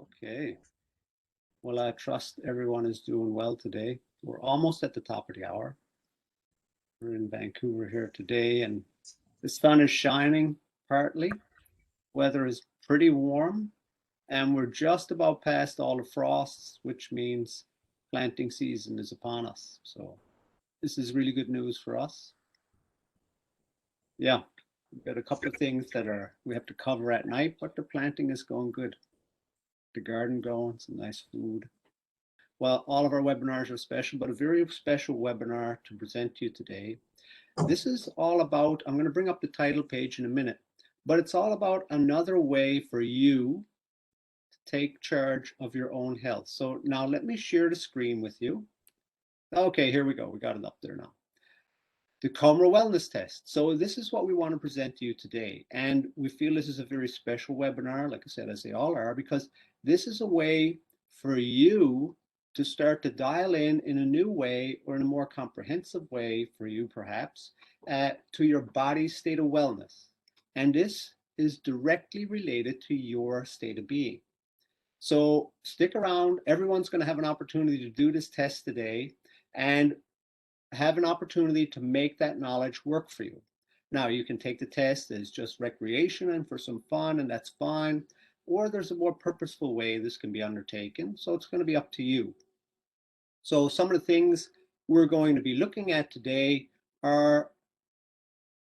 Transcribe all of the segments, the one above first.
Okay. Well, I trust everyone is doing well today. We're almost at the top of the hour. We're in Vancouver here today, and the sun is shining partly. Weather is pretty warm, and we're just about past all the frosts, which means planting season is upon us. So this is really good news for us. Yeah, we've got a couple of things that are we have to cover at night, but the planting is going good. The garden going, some nice food. Well, all of our webinars are special, but a very special webinar to present to you today. This is all about, I'm going to bring up the title page in a minute, but it's all about another way for you to take charge of your own health. So now let me share the screen with you. Okay, here we go. We got it up there now. The coMra wellness test. So this is what we want to present to you today. And we feel this is a very special webinar, like I said, as they all are, because this is a way for you to start to dial in a new way or in a more comprehensive way for you, perhaps, to your body's state of wellness. And this is directly related to your state of being. So stick around. Everyone's going to have an opportunity to do this test today. And have an opportunity to make that knowledge work for you. Now, you can take the test as just recreation and for some fun, and that's fine. Or there's a more purposeful way this can be undertaken. So it's going to be up to you. So some of the things we're going to be looking at today are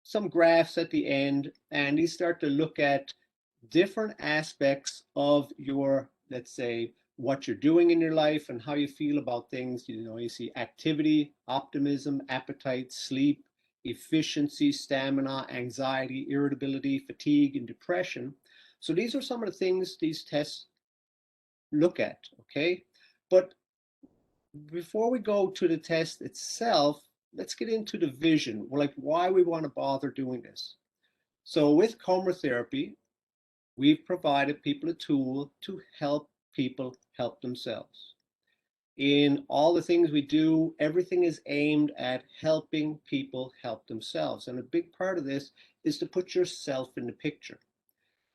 some graphs at the end, and these start to look at different aspects of your, let's say, what you're doing in your life and how you feel about things. You know, you see activity, optimism, appetite, sleep, efficiency, stamina, anxiety, irritability, fatigue, and depression. So these are some of the things these tests look at, okay? But before we go to the test itself, let's get into the vision, like why we want to bother doing this. So with coMra therapy, we've provided people a tool to help people help themselves. In all the things we do, everything is aimed at helping people help themselves. And a big part of this is to put yourself in the picture.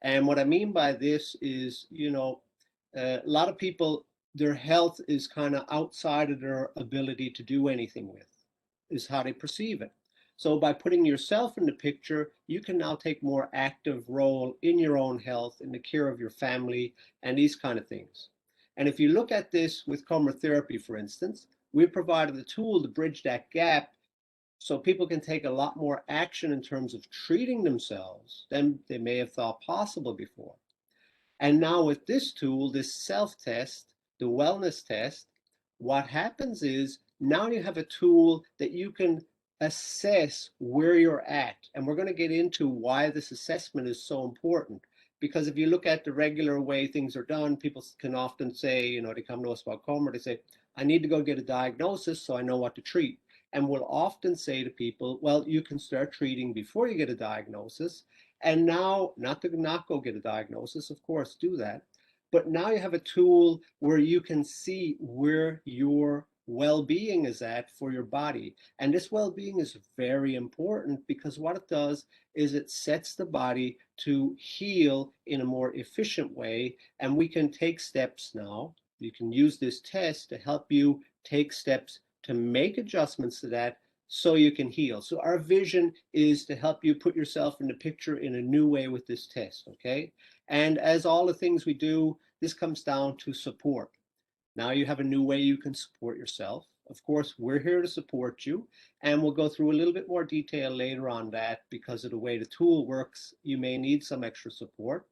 And what I mean by this is, a lot of people, their health is kind of outside of their ability to do anything with, is how they perceive it. So by putting yourself in the picture, you can now take more active role in your own health, in the care of your family, and these kind of things. And if you look at this with coMra therapy, for instance, we provided a tool to bridge that gap so people can take a lot more action in terms of treating themselves than they may have thought possible before. And now with this tool, this self-test, the wellness test, what happens is now you have a tool that you can assess where you're at. And we're going to get into why this assessment is so important. Because if you look at the regular way things are done, people can often say, they come to us about coMra, they say, I need to go get a diagnosis so I know what to treat. And we'll often say to people, well, you can start treating before you get a diagnosis. And now, not to not go get a diagnosis, of course, do that. But now you have a tool where you can see where your well-being is at for your body. And this well-being is very important because what it does is it sets the body to heal in a more efficient way. And we can take steps now. You can use this test to help you take steps to make adjustments to that so you can heal. So our vision is to help you put yourself in the picture in a new way with this test, okay? And as all the things we do, this comes down to support. Now you have a new way you can support yourself. Of course, we're here to support you, and we'll go through a little bit more detail later on that because of the way the tool works, you may need some extra support.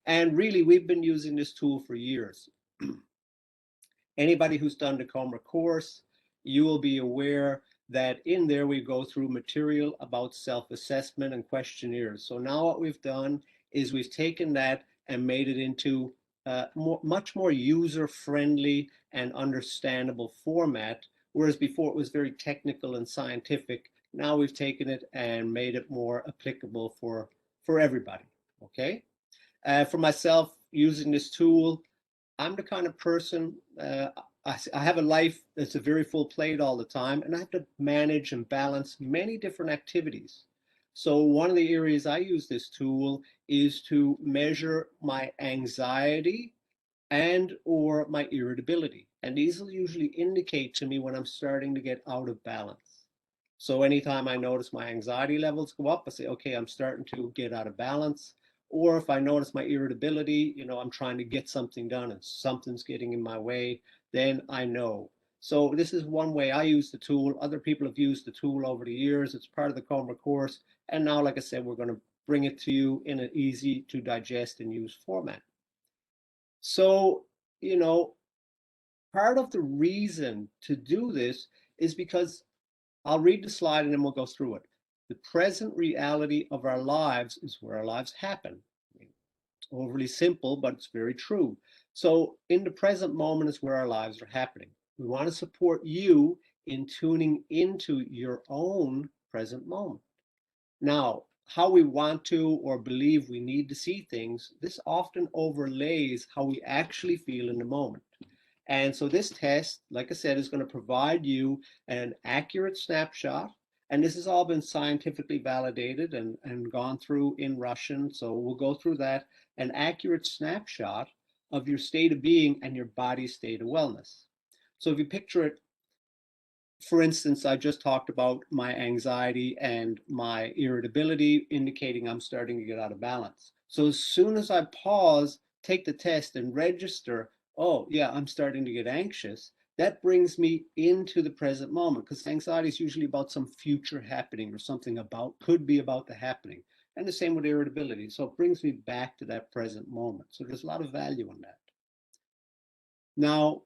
And really, we've been using this tool for years. Anybody who's done the coMra course, you will be aware that in there we go through material about self-assessment and questionnaires. So now what we've done is we've taken that and made it into much more user-friendly and understandable format, whereas before it was very technical and scientific. Now we've taken it and made it more applicable for everybody, okay? For myself, using this tool, I'm the kind of person, I have a life that's a very full plate all the time, and I have to manage and balance many different activities. So one of the areas I use this tool is to measure my anxiety and or my irritability. And these will usually indicate to me when I'm starting to get out of balance. So anytime I notice my anxiety levels go up, I say, okay, I'm starting to get out of balance. Or if I notice my irritability, I'm trying to get something done and something's getting in my way, then I know. So this is one way I use the tool. Other people have used the tool over the years. It's part of the coMra course. And now, like I said, we're going to bring it to you in an easy to digest and use format. So, you know, part of the reason to do this is because I'll read the slide and then we'll go through it. The present reality of our lives is where our lives happen. It's overly simple, but it's very true. So in the present moment is where our lives are happening. We want to support you in tuning into your own present moment. Now, how we want to or believe we need to see things, this often overlays how we actually feel in the moment. And so this test, like I said, is going to provide you an accurate snapshot. And this has all been scientifically validated and gone through in Russian. So we'll go through that, an accurate snapshot of your state of being and your body's state of wellness. So if you picture it, for instance, I just talked about my anxiety and my irritability, indicating I'm starting to get out of balance. So as soon as I pause, take the test, and register, oh, yeah, I'm starting to get anxious, that brings me into the present moment, because anxiety is usually about some future happening or something could be about the happening. And the same with irritability. So it brings me back to that present moment. So there's a lot of value in that. Now,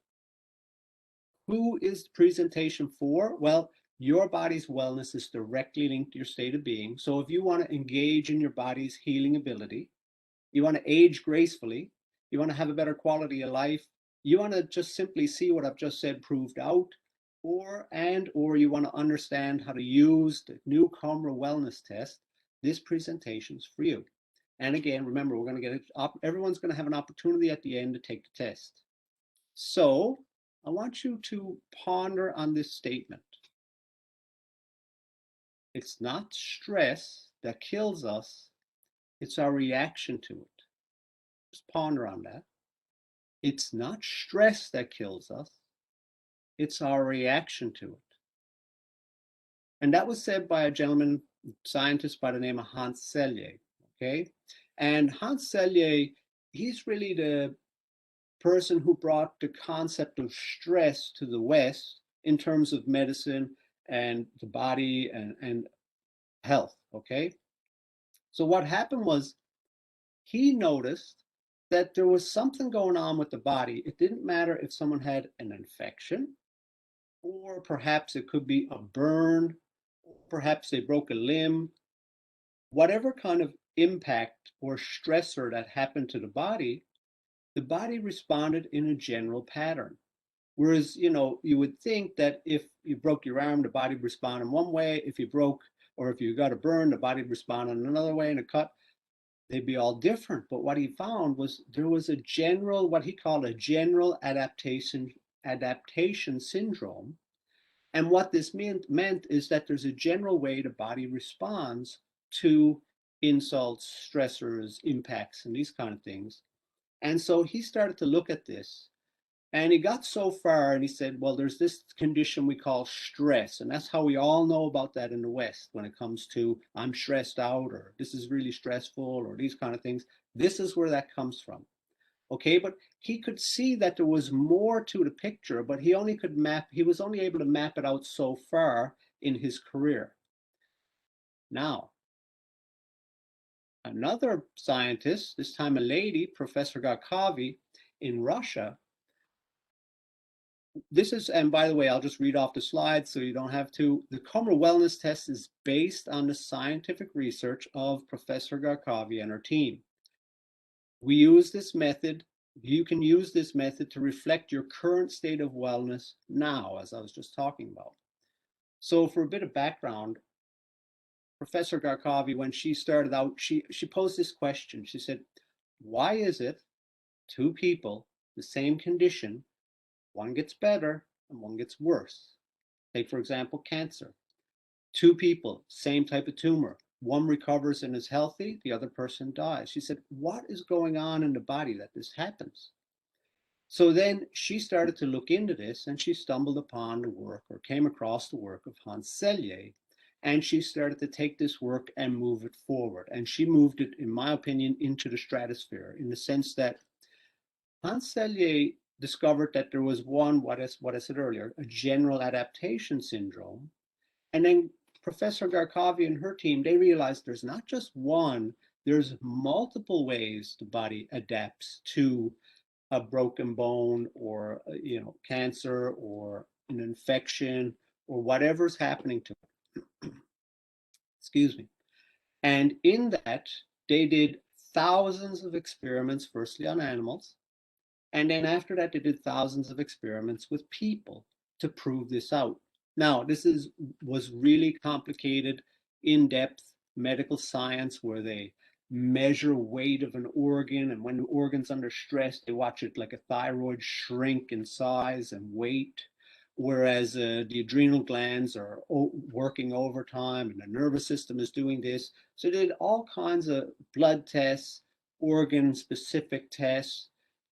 who is the presentation for? Well, your body's wellness is directly linked to your state of being. So if you want to engage in your body's healing ability, you want to age gracefully, you want to have a better quality of life, you want to just simply see what I've just said proved out, or you want to understand how to use the new coMra wellness test, this presentation's for you. And again, remember, everyone's going to have an opportunity at the end to take the test. So I want you to ponder on this statement. It's not stress that kills us, it's our reaction to it. Just ponder on that. It's not stress that kills us, it's our reaction to it. And that was said by a gentleman, scientist by the name of Hans Selye. Okay. And Hans Selye, he's really the person who brought the concept of stress to the West in terms of medicine and the body and health. Okay. So what happened was he noticed that there was something going on with the body. It didn't matter if someone had an infection, or perhaps it could be a burn, or perhaps they broke a limb, whatever kind of impact or stressor that happened to the body responded in a general pattern. Whereas, you would think that if you broke your arm, the body would respond in one way. If you broke, or if you got a burn, the body would respond in another way, and a cut, they'd be all different. But what he found was there was a general, what he called a general adaptation syndrome. And what this meant is that there's a general way the body responds to insults, stressors, impacts, and these kind of things. And so he started to look at this, and he got so far and he said, well, there's this condition we call stress. And that's how we all know about that in the West when it comes to I'm stressed out, or this is really stressful, or these kind of things. This is where that comes from. Okay, but he could see that there was more to the picture, but he was only able to map it out so far in his career. Now, another scientist, this time a lady, Professor Garkavi in Russia, and by the way, I'll just read off the slide so you don't have to. The coMra wellness test is based on the scientific research of Professor Garkavi and her team. We use this method. You can use this method to reflect your current state of wellness now, as I was just talking about. So for a bit of background, Professor Garkavi, when she started out, she posed this question. She said, why is it two people, the same condition, one gets better and one gets worse? Take, for example, cancer. Two people, same type of tumor. One recovers and is healthy, the other person dies. She said, what is going on in the body that this happens? So then she started to look into this, and she stumbled upon the work, or came across the work, of Hans Selye, and she started to take this work and move it forward. And she moved it, in my opinion, into the stratosphere, in the sense that Hans Selye discovered that there was what I said earlier, a general adaptation syndrome. And then Professor Garkavi and her team, they realized there's not just one, there's multiple ways the body adapts to a broken bone, or cancer, or an infection, or whatever's happening to it. Excuse me. And in that, they did thousands of experiments, firstly on animals, and then after that, they did thousands of experiments with people to prove this out. Now, was really complicated, in-depth medical science, where they measure weight of an organ, and when the organ's under stress, they watch it like a thyroid shrink in size and weight, whereas the adrenal glands are working overtime, and the nervous system is doing this. So they did all kinds of blood tests, organ-specific tests,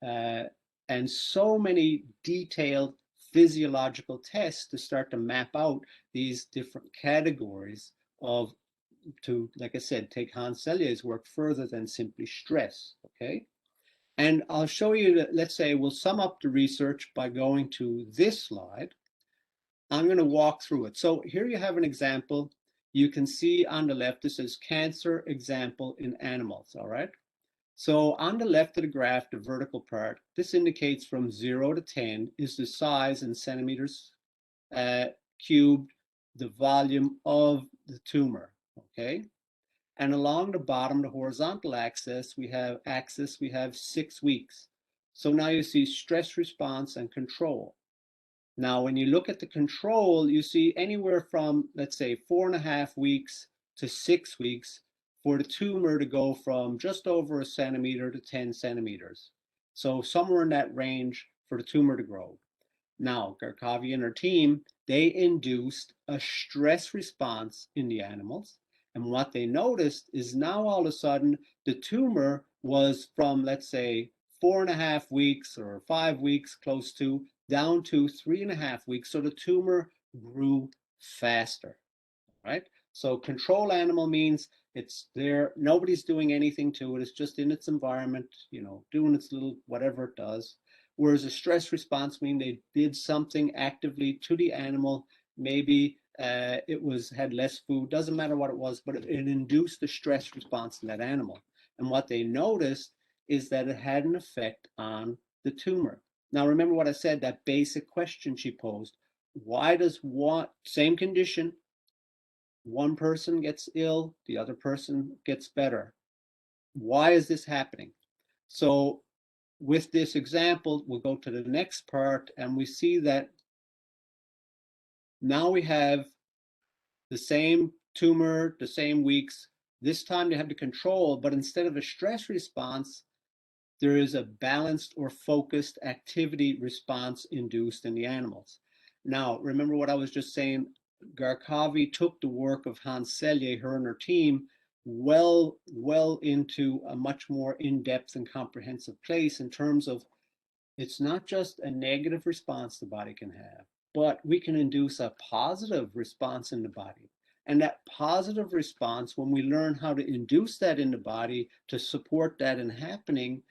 uh, and so many detailed physiological tests to start to map out these different categories of, to, like I said, take Hans Selye's work further than simply stress, okay? And I'll show you that. Let's say we'll sum up the research by going to this slide. I'm going to walk through it. So here you have an example. You can see on the left, this is cancer example in animals, all right? So on the left of the graph, the vertical part, this indicates from 0 to 10 is the size in centimeters cubed, the volume of the tumor, okay? And along the bottom, the horizontal axis, we have 6 weeks. So now you see stress response and control. Now, when you look at the control, you see anywhere from, let's say, 4.5 weeks to 6 weeks for the tumor to go from just over a centimeter to 10 centimeters. So somewhere in that range for the tumor to grow. Now, Garkavi and her team, they induced a stress response in the animals. And what they noticed is now all of a sudden the tumor was from, let's say, 4.5 weeks or 5 weeks, close to, down to 3.5 weeks. So the tumor grew faster, right? So control animal means it's there, nobody's doing anything to it, it's just in its environment, doing its little whatever it does. Whereas a stress response means they did something actively to the animal. Maybe it had less food, doesn't matter what it was, but it induced the stress response in that animal. And what they noticed is that it had an effect on the tumor. Now, remember what I said, that basic question she posed. Why does same condition, one person gets ill, the other person gets better? Why is this happening? So with this example, we'll go to the next part, and we see that now we have the same tumor, the same weeks. This time they have the control, but instead of a stress response, there is a balanced or focused activity response induced in the animals. Now, remember what I was just saying, Garkavi took the work of Hans Selye, her and her team, well into a much more in-depth and comprehensive place in terms of, it's not just a negative response the body can have, but we can induce a positive response in the body. And that positive response, when we learn how to induce that in the body to support that in happening,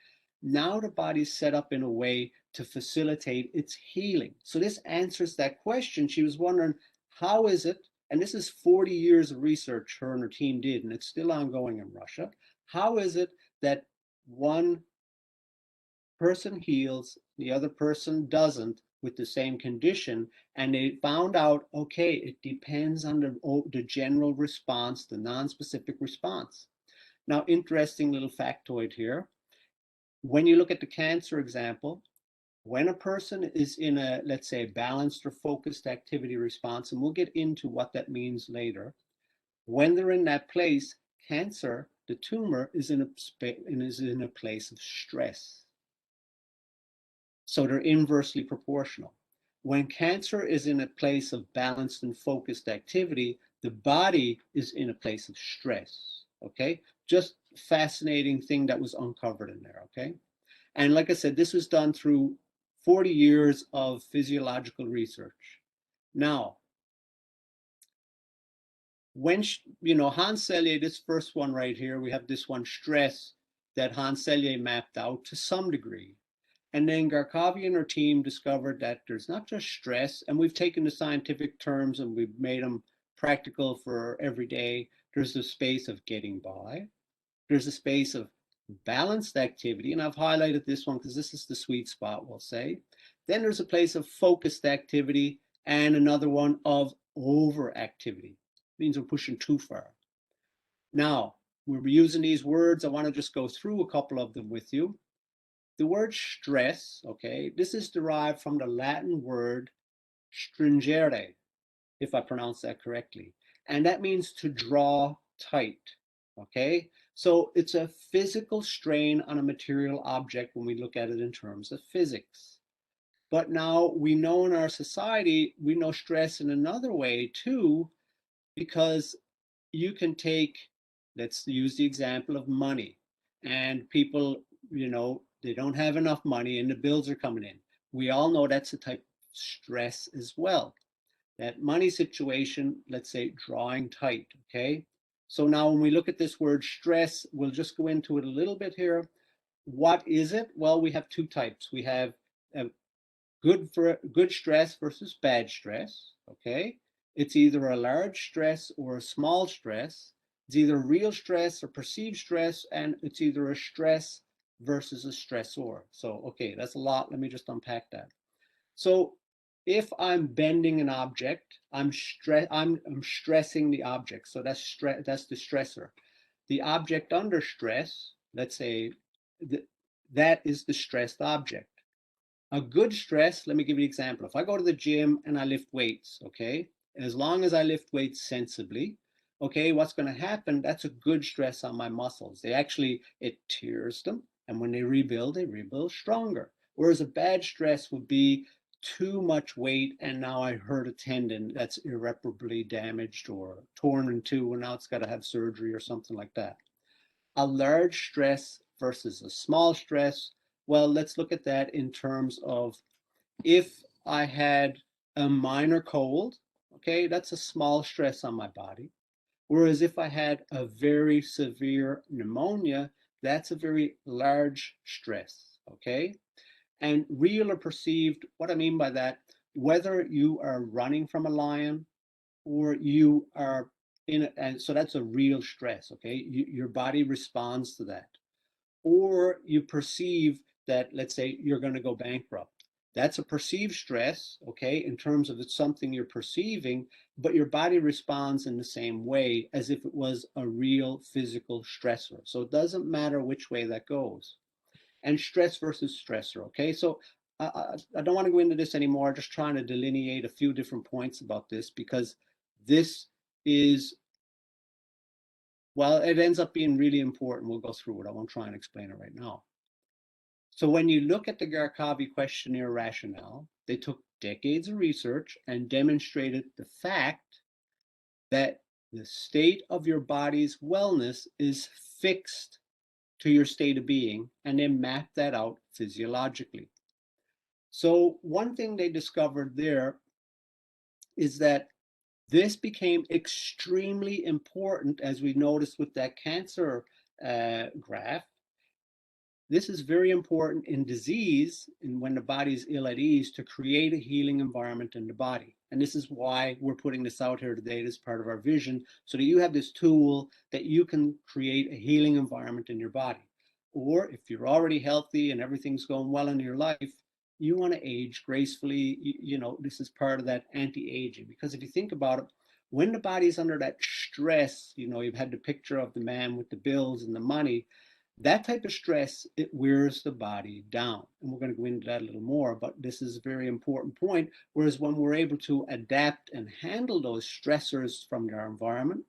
now the body's set up in a way to facilitate its healing. So this answers that question. She was wondering, how is it, and this is 40 years of research her and her team did, and it's still ongoing in Russia, how is it that one person heals, the other person doesn't with the same condition? And they found out, okay, it depends on the general response, the non-specific response. Now, interesting little factoid here. When you look at the cancer example, when a person is in a, let's say, balanced or focused activity response, and we'll get into what that means later, when they're in that place, cancer, the tumor, is in a place of stress. So they're inversely proportional. When cancer is in a place of balanced and focused activity, the body is in a place of stress, okay? Just fascinating thing that was uncovered in there, okay? And like I said, this was done through 40 years of physiological research. Now, when, Hans Selye, this first one right here, we have this one, stress, that Hans Selye mapped out to some degree. And then Garkavi and her team discovered that there's not just stress, and we've taken the scientific terms and we've made them practical for every day. There's the space of getting by. There's a space of balanced activity, and I've highlighted this one because this is the sweet spot, we'll say. Then there's a place of focused activity and another one of overactivity. It means we're pushing too far. Now, we're using these words. I want to just go through a couple of them with you. The word stress, okay, this is derived from the Latin word stringere, if I pronounce that correctly. And that means to draw tight, okay? So it's a physical strain on a material object when we look at it in terms of physics. But now we know in our society, we know stress in another way too, because you can take, let's use the example of money, and people, they don't have enough money and the bills are coming in. We all know that's a type of stress as well. That money situation, let's say drawing tight, okay? So now when we look at this word stress, we'll just go into it a little bit here. What is it? Well, we have two types. We have a good stress versus bad stress, okay? It's either a large stress or a small stress. It's either real stress or perceived stress, and it's either a stress versus a stressor. So, okay, that's a lot. Let me just unpack that. So if I'm bending an object, I'm stressing the object. So that's the stressor. The object under stress, let's say, that is the stressed object. A good stress, let me give you an example. If I go to the gym and I lift weights, okay, as long as I lift weights sensibly, okay, what's going to happen? That's a good stress on my muscles. It tears them. And when they rebuild stronger. Whereas a bad stress would be too much weight and now I hurt a tendon that's irreparably damaged or torn in two and now it's got to have surgery or something like that. A large stress versus a small stress. Well, let's look at that in terms of if I had a minor cold, okay, that's a small stress on my body. Whereas if I had a very severe pneumonia, that's a very large stress, okay? And real or perceived, what I mean by that, whether you are running from a lion or you are in it, and so that's a real stress, okay? Your body responds to that. Or you perceive that, let's say, you're going to go bankrupt. That's a perceived stress, okay, in terms of it's something you're perceiving, but your body responds in the same way as if it was a real physical stressor. So it doesn't matter which way that goes. And stress versus stressor, okay? So I don't want to go into this anymore, just trying to delineate a few different points about this because this is, well, it ends up being really important. We'll go through it. I won't try and explain it right now. So when you look at the Garkavi questionnaire rationale, they took decades of research and demonstrated the fact that the state of your body's wellness is fixed to your state of being, and they mapped that out physiologically. So one thing they discovered there is that this became extremely important, as we noticed with that cancer graph. This is very important in disease and when the body is ill at ease to create a healing environment in the body. And this is why we're putting this out here today as part of our vision, so that you have this tool that you can create a healing environment in your body. Or if you're already healthy and everything's going well in your life, you want to age gracefully. This is part of that anti-aging. Because if you think about it, when the body's under that stress, you've had the picture of the man with the bills and the money, that type of stress, it wears the body down. And we're going to go into that a little more, but this is a very important point. Whereas when we're able to adapt and handle those stressors from our environment,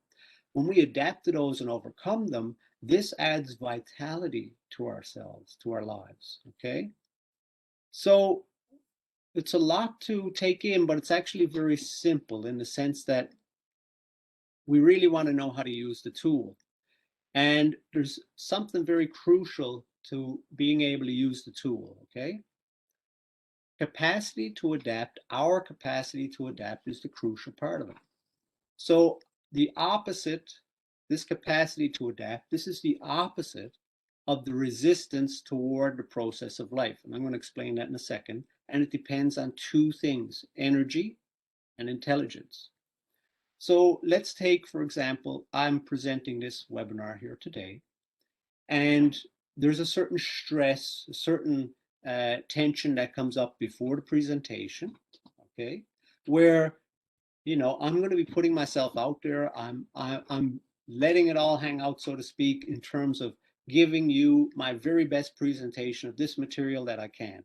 when we adapt to those and overcome them, this adds vitality to ourselves, to our lives, okay? So it's a lot to take in, but it's actually very simple in the sense that we really want to know how to use the tool. And there's something very crucial to being able to use the tool, okay? capacity to adapt, our capacity to adapt is the crucial part of it. So the opposite, this capacity to adapt, this is the opposite of the resistance toward the process of life. And I'm going to explain that in a second. And it depends on two things, energy and intelligence. So let's take, for example, I'm presenting this webinar here today, and there's a certain stress, a certain tension that comes up before the presentation, okay, where I'm going to be putting myself out there. I'm letting it all hang out, so to speak, in terms of giving you my very best presentation of this material that I can,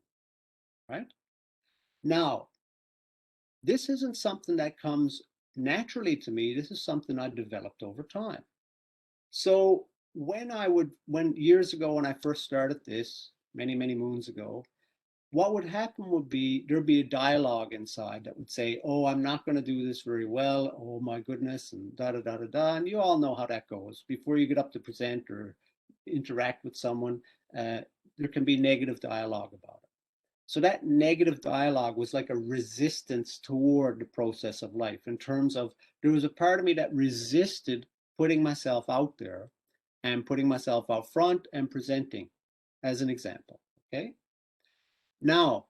right? Now, this isn't something that comes naturally to me. This is something I developed over time. So when years ago, when I first started this, many, many moons ago, what would happen would be there'd be a dialogue inside that would say, oh, I'm not going to do this very well. Oh, my goodness, and da da da da da. And you all know how that goes. Before you get up to present or interact with someone, there can be negative dialogue about it. So that negative dialogue was like a resistance toward the process of life, in terms of there was a part of me that resisted putting myself out there and putting myself out front and presenting, as an example. Okay. Now,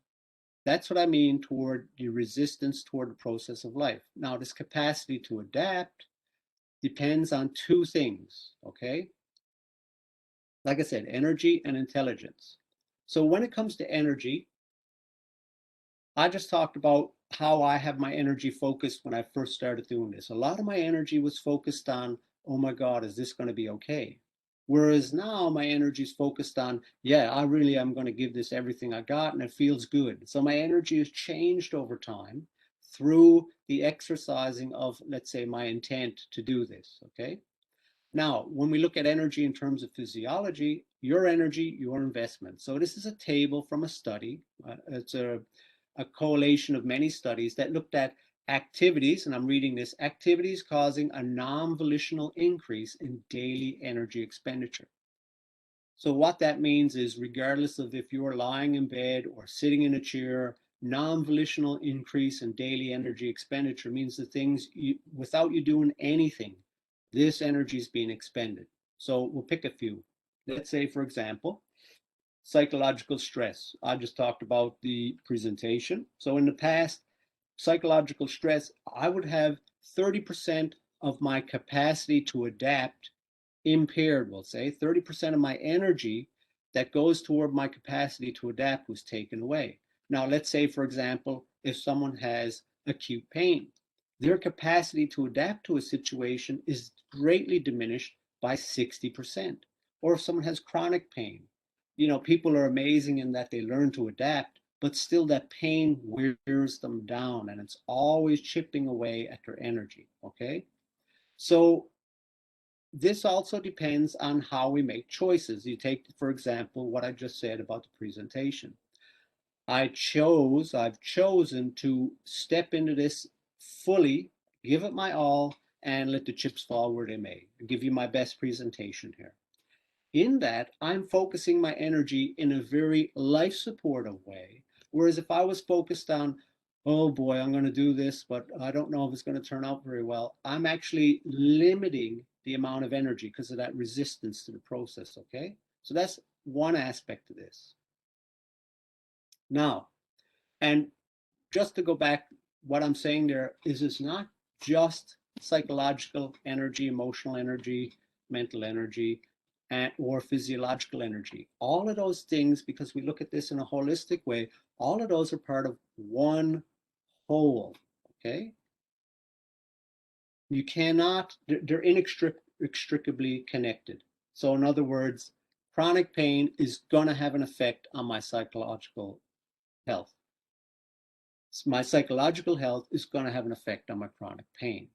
that's what I mean toward the resistance toward the process of life. Now, this capacity to adapt depends on two things, okay? Like I said, energy and intelligence. So when it comes to energy, I just talked about how I have my energy focused when I first started doing this. A lot of my energy was focused on, oh my God, is this going to be okay? Whereas now my energy is focused on, yeah, I really am going to give this everything I got and it feels good. So my energy has changed over time through the exercising of, let's say, my intent to do this, okay? Now, when we look at energy in terms of physiology, your energy, your investment. So this is a table from a study. It's a collation of many studies that looked at activities, and I'm reading this, activities causing a non-volitional increase in daily energy expenditure. So what that means is, regardless of if you're lying in bed or sitting in a chair, non-volitional increase in daily energy expenditure means the things without you doing anything, this energy is being expended. So we'll pick a few. Let's say, for example, psychological stress. I just talked about the presentation. So in the past, psychological stress, I would have 30% of my capacity to adapt impaired, we'll say. 30% of my energy that goes toward my capacity to adapt was taken away. Now, let's say, for example, if someone has acute pain, their capacity to adapt to a situation is greatly diminished by 60%. Or if someone has chronic pain, people are amazing in that they learn to adapt, but still that pain wears them down and it's always chipping away at their energy, okay? So this also depends on how we make choices. You take, for example, what I just said about the presentation. I've chosen to step into this fully, give it my all, and let the chips fall where they may, and give you my best presentation here. In that, I'm focusing my energy in a very life supportive way. Whereas if I was focused on, oh boy, I'm going to do this, but I don't know if it's going to turn out very well, I'm actually limiting the amount of energy because of that resistance to the process, okay? So that's one aspect of this. Now, and just to go back, what I'm saying there is it's not just psychological energy, emotional energy, mental energy, or physiological energy. All of those things, because we look at this in a holistic way, all of those are part of one whole, okay? You cannot, they're inextricably connected. So in other words, chronic pain is going to have an effect on my psychological health. My psychological health is going to have an effect on my chronic pain.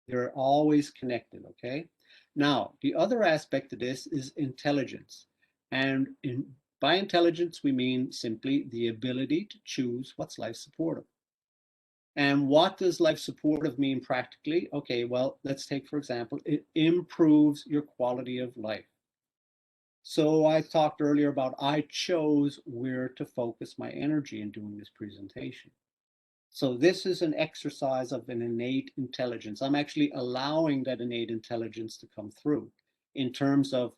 They're always connected, okay? Now, the other aspect of this is intelligence. And by intelligence, we mean simply the ability to choose what's life supportive. And what does life supportive mean practically? Okay, well, let's take, for example, it improves your quality of life. So I talked earlier about I chose where to focus my energy in doing this presentation. So this is an exercise of an innate intelligence. I'm actually allowing that innate intelligence to come through in terms of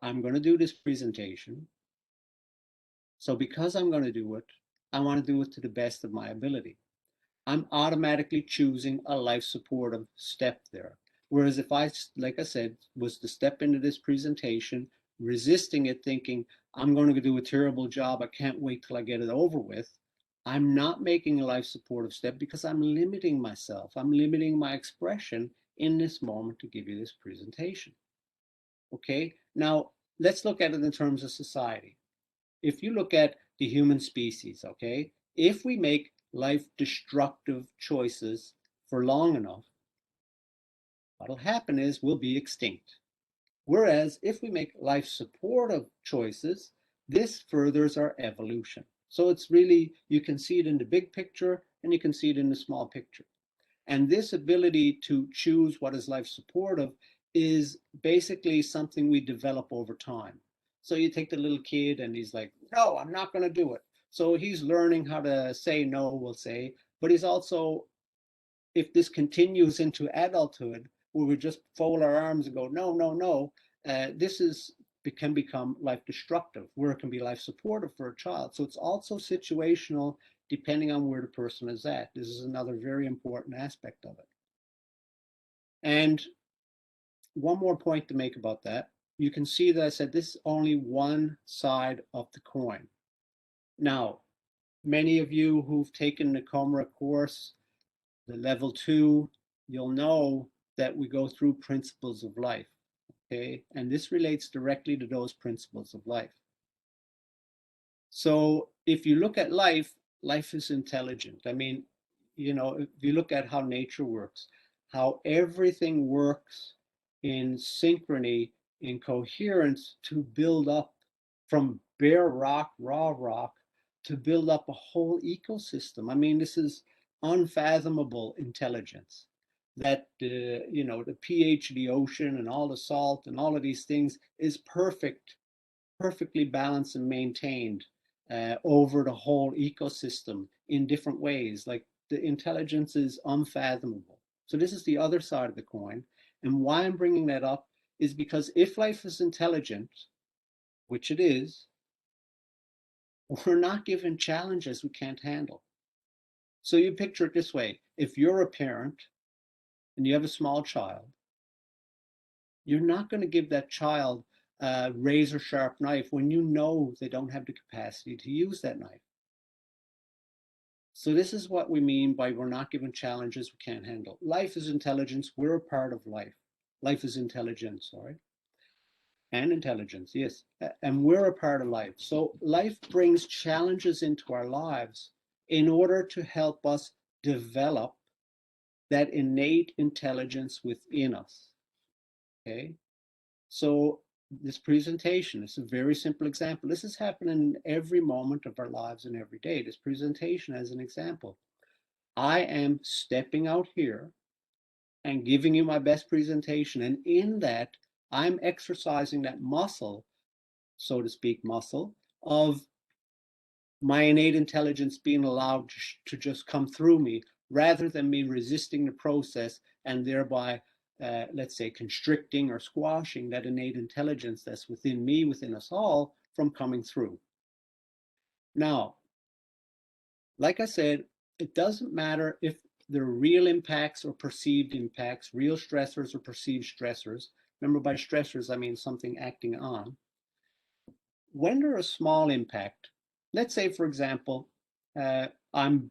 I'm going to do this presentation. So because I'm going to do it, I want to do it to the best of my ability. I'm automatically choosing a life supportive step there. Whereas if I, like I said, was to step into this presentation, resisting it, thinking, I'm going to do a terrible job, I can't wait till I get it over with, I'm not making a life supportive step because I'm limiting myself. I'm limiting my expression in this moment to give you this presentation. Okay, now let's look at it in terms of society. If you look at the human species, okay, if we make life destructive choices for long enough, what'll happen is we'll be extinct. Whereas if we make life supportive choices, this furthers our evolution. So it's really, you can see it in the big picture and you can see it in the small picture. And this ability to choose what is life supportive is basically something we develop over time. So you take the little kid and he's like, no, I'm not going to do it. So he's learning how to say no, we'll say, but he's also, if this continues into adulthood, where we just fold our arms and go, no, no, no, this is can become life destructive, where it can be life supportive for a child. So it's also situational depending on where the person is at. This is another very important aspect of it. And one more point to make about that. You can see that I said this is only one side of the coin. Now, many of you who've taken the coMra course, the level 2, you'll know that we go through principles of life, okay? And this relates directly to those principles of life. So if you look at life, life is intelligent. I mean, you know, if you look at how nature works, how everything works in synchrony, in coherence to build up from bare rock, raw rock, to build up a whole ecosystem. I mean, this is unfathomable intelligence that, you know, the pH of the ocean and all the salt and all of these things is perfectly balanced and maintained over the whole ecosystem in different ways. Like the intelligence is unfathomable. So this is the other side of the coin. And why I'm bringing that up is because if life is intelligent, which it is, we're not given challenges we can't handle. So you picture it this way. If you're a parent and you have a small child, you're not going to give that child a razor sharp knife when you know they don't have the capacity to use that knife. So this is what we mean by we're not given challenges we can't handle. Life is intelligence. We're a part of life. Life is intelligence, sorry. And intelligence, yes. And we're a part of life. So life brings challenges into our lives in order to help us develop that innate intelligence within us. Okay. So this presentation is a very simple example. This is happening in every moment of our lives and every day. This presentation as an example. I am stepping out here and giving you my best presentation. And in that, I'm exercising that muscle, so to speak, muscle of my innate intelligence being allowed to just come through me rather than me resisting the process and thereby, let's say, constricting or squashing that innate intelligence that's within me, within us all, from coming through. Now, like I said, it doesn't matter if they're real impacts or perceived impacts, real stressors or perceived stressors. Remember, by stressors, I mean something acting on. When they're a small impact, let's say, for example, I'm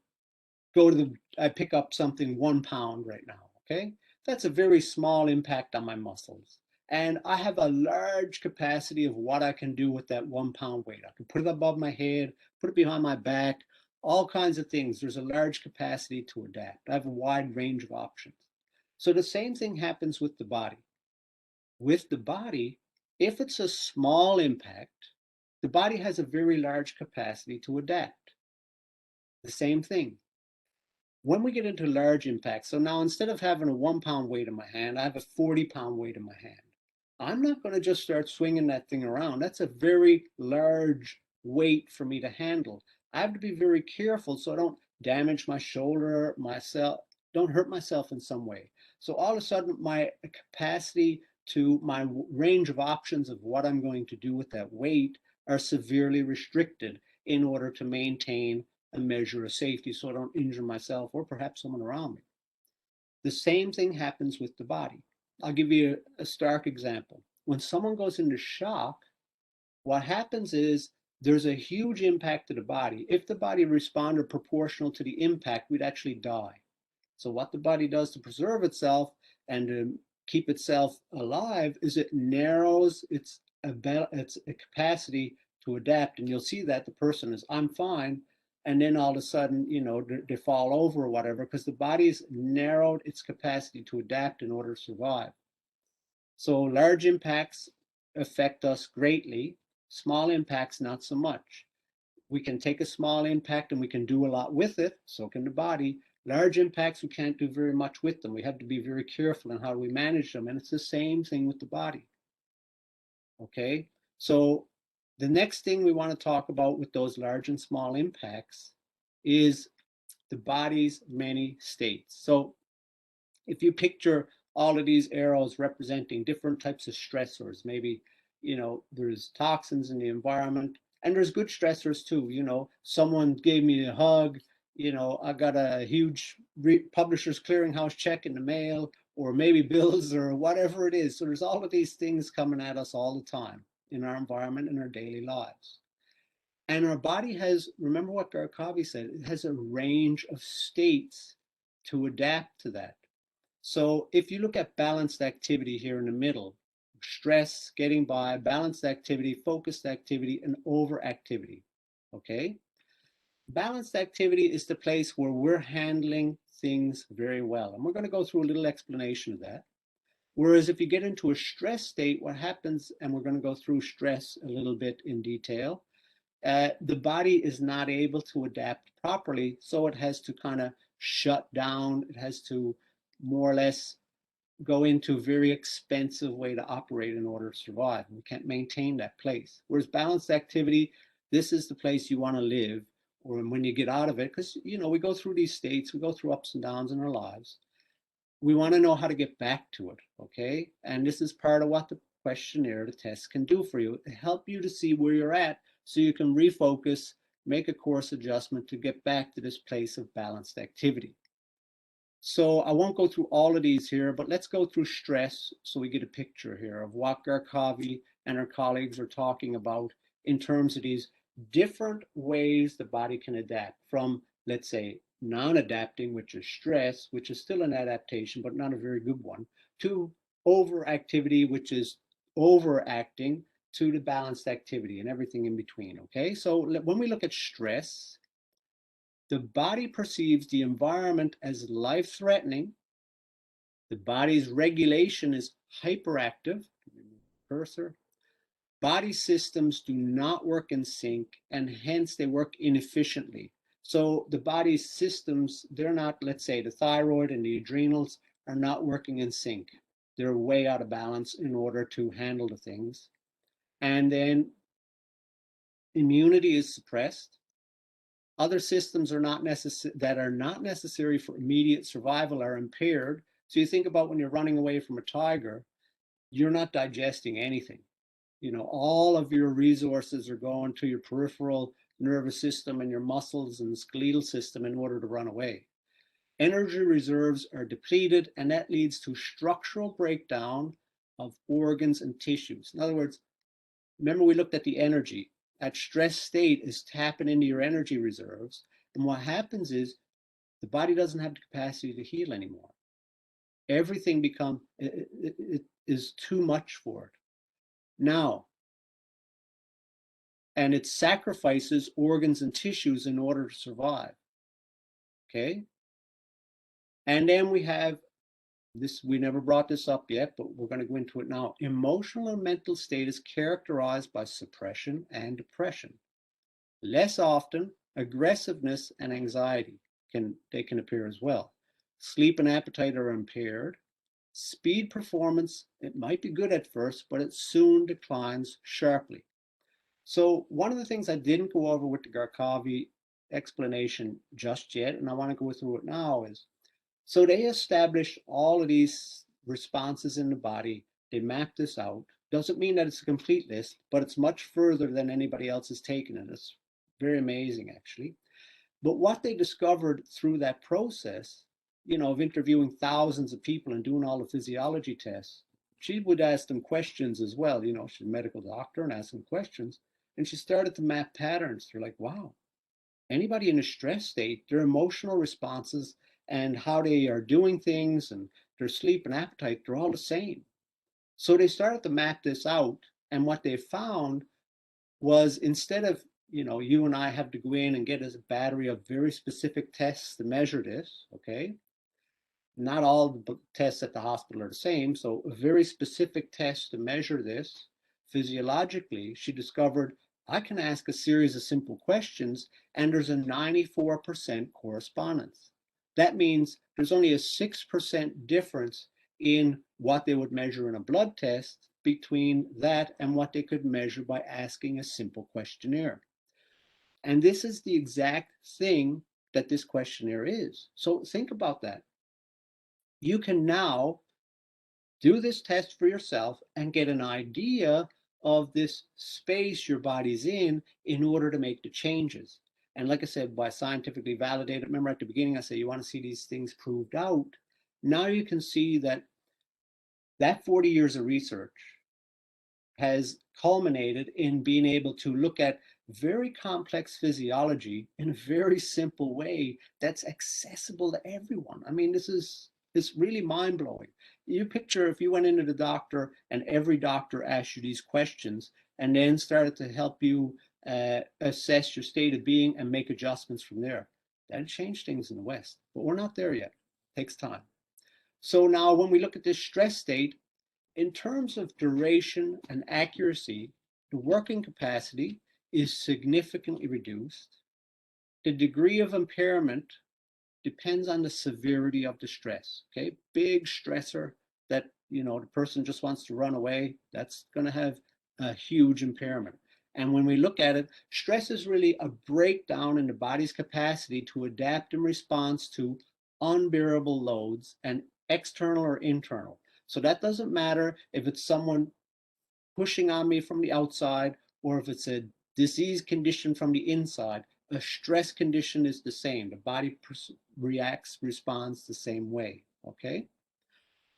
I pick up something 1 pound right now, okay? That's a very small impact on my muscles. And I have a large capacity of what I can do with that 1 pound weight. I can put it above my head, put it behind my back, all kinds of things. There's a large capacity to adapt. I have a wide range of options. So the same thing happens with the body. With the body, if it's a small impact, the body has a very large capacity to adapt. The same thing. When we get into large impacts, so now instead of having a 1 pound weight in my hand, I have a 40 pound weight in my hand. I'm not going to just start swinging that thing around. That's a very large weight for me to handle. I have to be very careful so I don't damage my shoulder, myself, don't hurt myself in some way. So all of a sudden, my capacity to my range of options of what I'm going to do with that weight are severely restricted in order to maintain a measure of safety so I don't injure myself or perhaps someone around me. The same thing happens with the body. I'll give you a stark example. When someone goes into shock, what happens is there's a huge impact to the body. If the body responded proportional to the impact, we'd actually die. So what the body does to preserve itself and to keep itself alive is it narrows its capacity to adapt. And you'll see that the person is, I'm fine. And then all of a sudden, they fall over or whatever because the body's narrowed its capacity to adapt in order to survive. So large impacts affect us greatly, small impacts not so much. We can take a small impact and we can do a lot with it, so can the body. Large impacts, we can't do very much with them. We have to be very careful in how we manage them, and it's the same thing with the body. Okay, so the next thing we want to talk about with those large and small impacts is the body's many states. So if you picture all of these arrows representing different types of stressors, maybe, there's toxins in the environment and there's good stressors too. Someone gave me a hug, I got a huge publishers clearinghouse check in the mail, or maybe bills or whatever it is. So there's all of these things coming at us all the time in our environment, in our daily lives. And our body has, remember what Garkavi said, it has a range of states to adapt to that. So if you look at balanced activity here in the middle, stress, getting by, balanced activity, focused activity, and overactivity, okay? Balanced activity is the place where we're handling things very well. And we're going to go through a little explanation of that. Whereas if you get into a stress state, what happens, and we're going to go through stress a little bit in detail, the body is not able to adapt properly. So it has to kind of shut down. It has to more or less go into a very expensive way to operate in order to survive. We can't maintain that place. Whereas balanced activity, this is the place you want to live, or when you get out of it, because we go through these states, we go through ups and downs in our lives. We want to know how to get back to it, okay? And this is part of what the questionnaire, the test can do for you, to help you to see where you're at so you can refocus, make a course adjustment to get back to this place of balanced activity. So I won't go through all of these here, but let's go through stress so we get a picture here of what Garkavi and her colleagues are talking about in terms of these different ways the body can adapt from, let's say, non-adapting, which is stress, which is still an adaptation, but not a very good one, to overactivity, which is overacting, to the balanced activity and everything in between, okay? So when we look at stress, the body perceives the environment as life-threatening. The body's regulation is hyperactive. Cursor. Body systems do not work in sync, and hence they work inefficiently. So the body's systems, they're not, let's say, the thyroid and the adrenals are not working in sync. They're way out of balance in order to handle the things. And then immunity is suppressed. Other systems are not that are not necessary for immediate survival are impaired. So you think about when you're running away from a tiger, you're not digesting anything. All of your resources are going to your peripheral nervous system and your muscles and skeletal system in order to run away. Energy reserves are depleted, and that leads to structural breakdown of organs and tissues. In other words, remember we looked at the energy. That stress state is tapping into your energy reserves. And what happens is the body doesn't have the capacity to heal anymore. Everything it is too much for it. Now, and it sacrifices organs and tissues in order to survive. Okay? And then we have this, we never brought this up yet, but we're going to go into it now. Emotional and mental state is characterized by suppression and depression. Less often, aggressiveness and anxiety can appear as well. Sleep and appetite are impaired. Speed performance, it might be good at first, but it soon declines sharply. So one of the things I didn't go over with the Garkavi explanation just yet, and I want to go through it now, is so they established all of these responses in the body. They mapped this out. Doesn't mean that it's a complete list, but it's much further than anybody else has taken it. It's very amazing, actually. But what they discovered through that process, of interviewing thousands of people and doing all the physiology tests, she would ask them questions as well. She's a medical doctor and ask them questions. And she started to map patterns. They're like, wow, anybody in a stress state, their emotional responses and how they are doing things and their sleep and appetite, they're all the same. So they started to map this out. And what they found was instead of, you and I have to go in and get a battery of very specific tests to measure this, okay? Not all the tests at the hospital are the same. So a very specific test to measure this physiologically, she discovered I can ask a series of simple questions and there's a 94% correspondence. That means there's only a 6% difference in what they would measure in a blood test between that and what they could measure by asking a simple questionnaire. And this is the exact thing that this questionnaire is. So think about that. You can now do this test for yourself and get an idea of this space your body's in order to make the changes. And like I said, by scientifically validated, remember at the beginning I said you want to see these things proved out. Now you can see that 40 years of research has culminated in being able to look at very complex physiology in a very simple way that's accessible to everyone. I mean, this is really mind-blowing. You picture if you went into the doctor and every doctor asked you these questions and then started to help you assess your state of being and make adjustments from there. That'd change things in the West, but we're not there yet. It takes time. So now when we look at this stress state, in terms of duration and accuracy, the working capacity is significantly reduced. The degree of impairment depends on the severity of the stress. Okay, big stressor that the person just wants to run away, that's going to have a huge impairment. And when we look at it, stress is really a breakdown in the body's capacity to adapt in response to unbearable loads, and external or internal. So that doesn't matter if it's someone pushing on me from the outside or if it's a disease condition from the inside. A stress condition is the same. The body responds the same way, okay?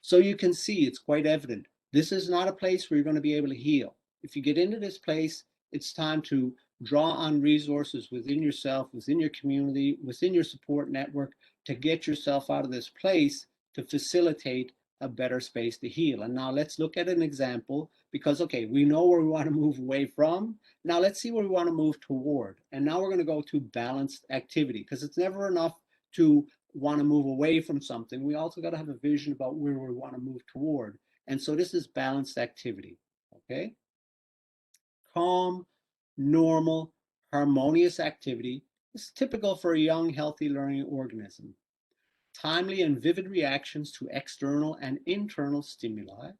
So you can see it's quite evident. This is not a place where you're going to be able to heal. If you get into this place, it's time to draw on resources within yourself, within your community, within your support network to get yourself out of this place to facilitate a better space to heal. And now let's look at an example because, okay, we know where we want to move away from. Now let's see where we want to move toward. And now we're going to go to balanced activity because it's never enough to want to move away from something. We also got to have a vision about where we want to move toward. And so this is balanced activity, okay? Calm, normal, harmonious activity is typical for a young, healthy learning organism. Timely and vivid reactions to external and internal stimuli,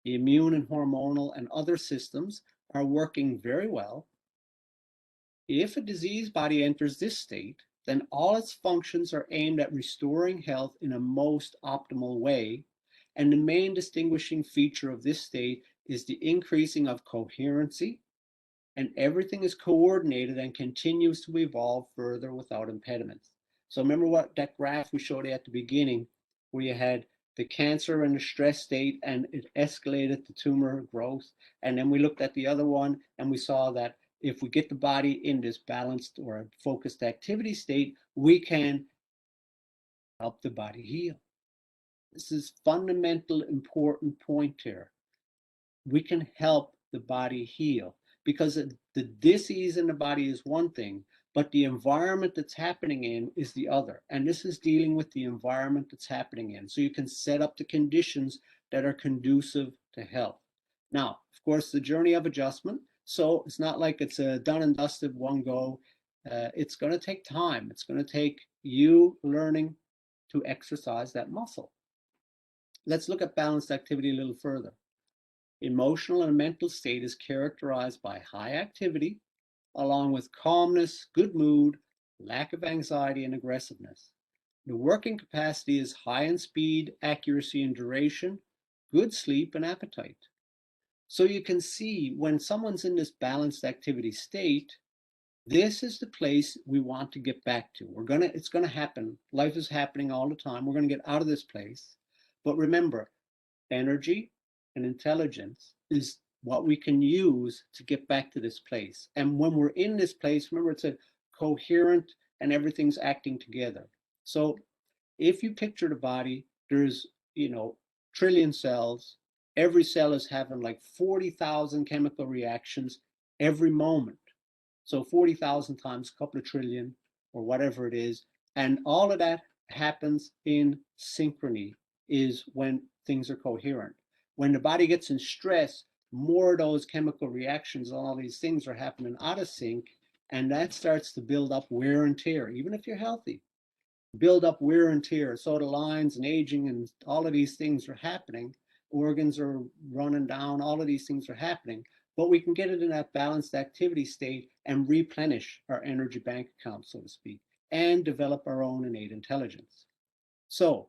the immune and hormonal and other systems are working very well. If a diseased body enters this state, then all its functions are aimed at restoring health in a most optimal way. And the main distinguishing feature of this state is the increasing of coherency, and everything is coordinated and continues to evolve further without impediments. So remember what that graph we showed you at the beginning, where you had the cancer and the stress state and it escalated to tumor growth. And then we looked at the other one and we saw that if we get the body in this balanced or focused activity state, we can help the body heal. This is fundamental, important point here. We can help the body heal because the disease in the body is one thing, but the environment that's happening in is the other. And this is dealing with the environment that's happening in. So you can set up the conditions that are conducive to health. Now, of course, the journey of adjustment. So it's not like it's a done and dusted one go. It's going to take time. It's going to take you learning to exercise that muscle. let's look at balanced activity a little further. Emotional and mental state is characterized by high activity, along with calmness, good mood, lack of anxiety, and aggressiveness. The working capacity is high in speed, accuracy, and duration, good sleep, and appetite. So you can see when someone's in this balanced activity state, this is the place we want to get back to. It's gonna happen. Life is happening all the time. We're gonna get out of this place. But remember, energy and intelligence is what we can use to get back to this place. And when we're in this place, remember it's a coherent and everything's acting together. So if you picture the body, there's, trillion cells. Every cell is having like 40,000 chemical reactions every moment. So 40,000 times a couple of trillion or whatever it is. And all of that happens in synchrony, is when things are coherent. When the body gets in stress, more of those chemical reactions, all these things are happening out of sync. And that starts to build up wear and tear, even if you're healthy. Build up wear and tear. So the lines and aging and all of these things are happening. Organs are running down. All of these things are happening. But we can get it in that balanced activity state and replenish our energy bank account, so to speak, and develop our own innate intelligence. So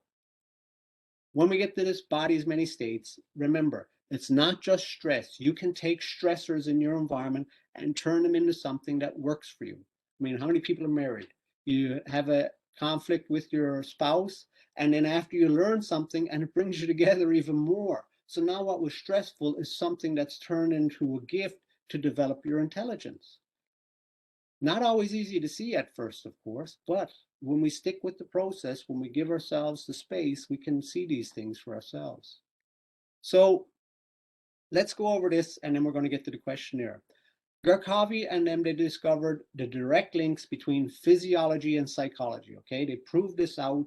when we get to this body's many states, remember, it's not just stress. You can take stressors in your environment and turn them into something that works for you. I mean, how many people are married? You have a conflict with your spouse, and then after you learn something and it brings you together even more. So now what was stressful is something that's turned into a gift to develop your intelligence. Not always easy to see at first, of course, but when we stick with the process, when we give ourselves the space, we can see these things for ourselves. So let's go over this and then we're going to get to the questionnaire. Garkavi and them, they discovered the direct links between physiology and psychology, okay? They proved this out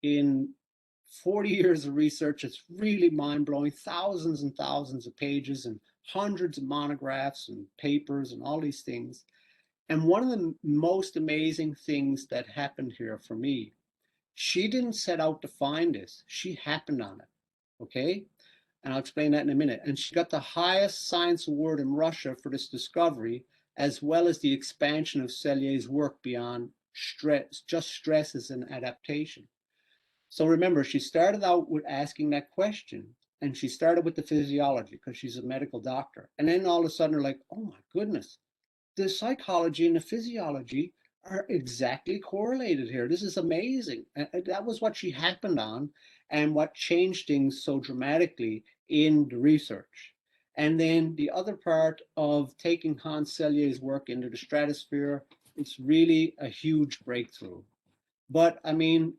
in 40 years of research. It's really mind-blowing, thousands and thousands of pages and hundreds of monographs and papers and all these things. And one of the most amazing things that happened here for me, she didn't set out to find this. She happened on it, okay? And I'll explain that in a minute. And she got the highest science award in Russia for this discovery, as well as the expansion of L.Kh.'s work beyond stress, just stress as an adaptation. So remember, she started out with asking that question, and she started with the physiology because she's a medical doctor. And then all of a sudden, they're like, oh my goodness, the psychology and the physiology are exactly correlated here. This is amazing. And that was what she happened on and what changed things so dramatically in the research. And then the other part of taking Hans Selye's work into the stratosphere, it's really a huge breakthrough. But I mean,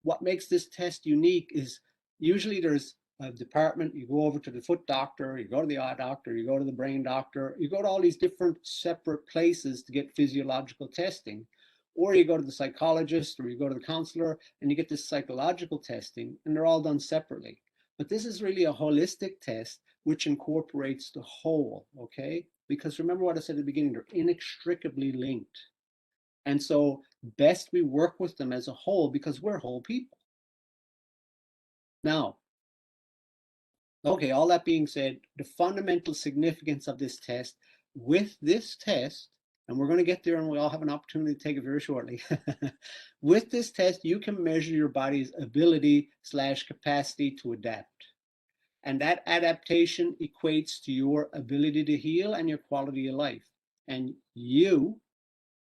what makes this test unique is usually there's a department, you go over to the foot doctor, you go to the eye doctor, you go to the brain doctor, you go to all these different separate places to get physiological testing, or you go to the psychologist or you go to the counselor and you get this psychological testing, and they're all done separately. But this is really a holistic test which incorporates the whole, okay? Because remember what I said at the beginning, they're inextricably linked. And so best we work with them as a whole because we're whole people. Now, okay, all that being said, the fundamental significance of this test, with this test, and we're going to get there and we all have an opportunity to take it very shortly. With this test, you can measure your body's ability/capacity to adapt. And that adaptation equates to your ability to heal and your quality of life. And you,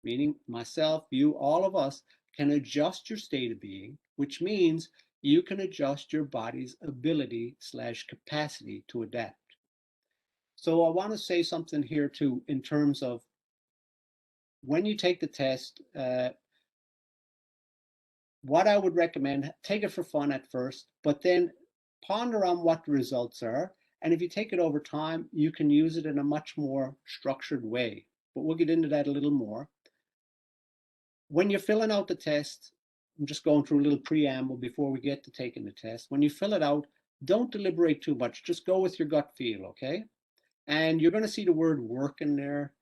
meaning myself, you, all of us, can adjust your state of being, which means you can adjust your body's ability/capacity to adapt. So I want to say something here too, in terms of when you take the test, what I would recommend, take it for fun at first, but then ponder on what the results are. And if you take it over time, you can use it in a much more structured way. But we'll get into that a little more. When you're filling out the test, I'm just going through a little preamble before we get to taking the test. When you fill it out, don't deliberate too much. Just go with your gut feel, okay? And you're going to see the word work in there.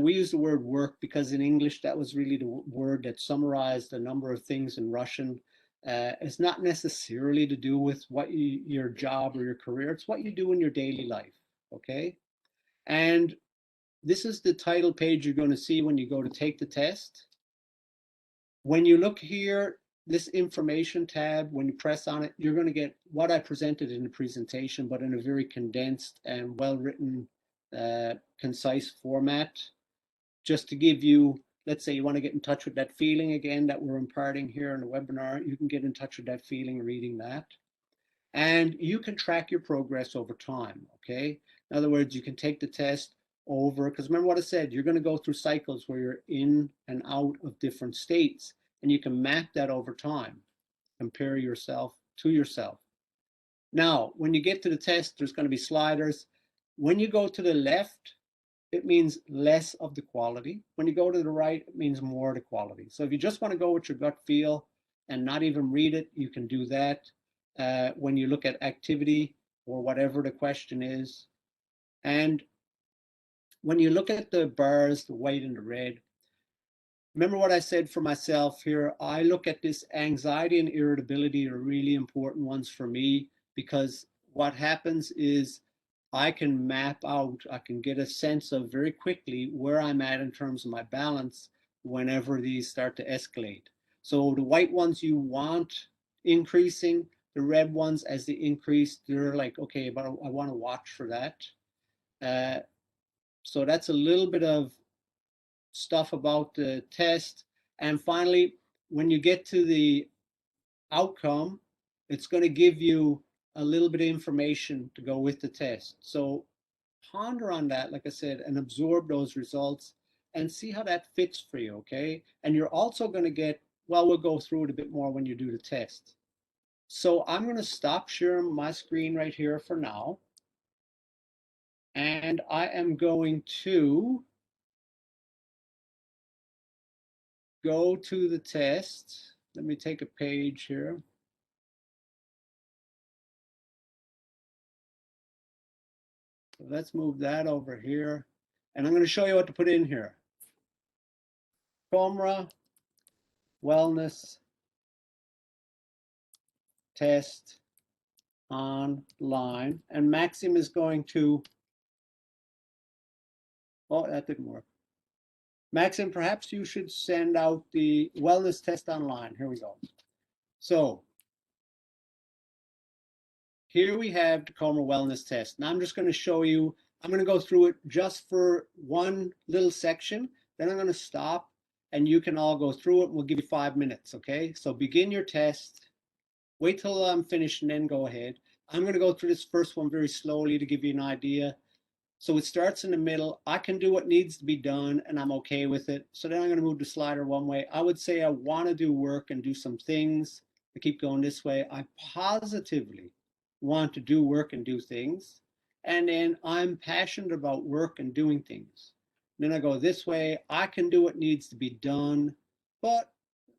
We use the word work because in English, that was really the word that summarized a number of things in Russian. It's not necessarily to do with what your job or your career. It's what you do in your daily life. Okay. And this is the title page you're going to see when you go to take the test. When you look here, this information tab, when you press on it, you're going to get what I presented in the presentation, but in a very condensed and well-written, concise format. Just to give you, let's say you want to get in touch with that feeling again that we're imparting here in the webinar, you can get in touch with that feeling reading that. And you can track your progress over time, okay? In other words, you can take the test over, because remember what I said, you're going to go through cycles where you're in and out of different states, and you can map that over time, compare yourself to yourself. Now, when you get to the test, there's going to be sliders. When you go to the left, it means less of the quality. When you go to the right, it means more of the quality. So if you just want to go with your gut feel and not even read it, you can do that. When you look at activity or whatever the question is. And when you look at the bars, the white and the red, remember what I said for myself here. I look at this anxiety and irritability are really important ones for me, because what happens is I can map out, I can get a sense of very quickly where I'm at in terms of my balance whenever these start to escalate. So the white ones you want increasing, the red ones as they increase, they're like, okay, but I want to watch for that. So that's a little bit of stuff about the test. And finally, when you get to the outcome, it's going to give you a little bit of information to go with the test. So ponder on that, like I said, and absorb those results and see how that fits for you, okay? And you're also going to get, well, we'll go through it a bit more when you do the test. So I'm going to stop sharing my screen right here for now. And I am going to go to the test. Let me take a page here. So let's move that over here. And I'm going to show you what to put in here. coMra wellness test online. And Maxim is going to, oh, that didn't work. Maxim, perhaps you should send out the wellness test online. Here we go. So here we have the coMra wellness test. Now I'm just going to show you, I'm going to go through it just for one little section. Then I'm going to stop and you can all go through it. We'll give you 5 minutes, okay? So begin your test. Wait till I'm finished and then go ahead. I'm going to go through this first one very slowly to give you an idea. So it starts in the middle. I can do what needs to be done and I'm okay with it. So then I'm going to move the slider one way. I would say I want to do work and do some things. I keep going this way. I positively want to do work and do things. And then I'm passionate about work and doing things. Then I go this way. I can do what needs to be done, but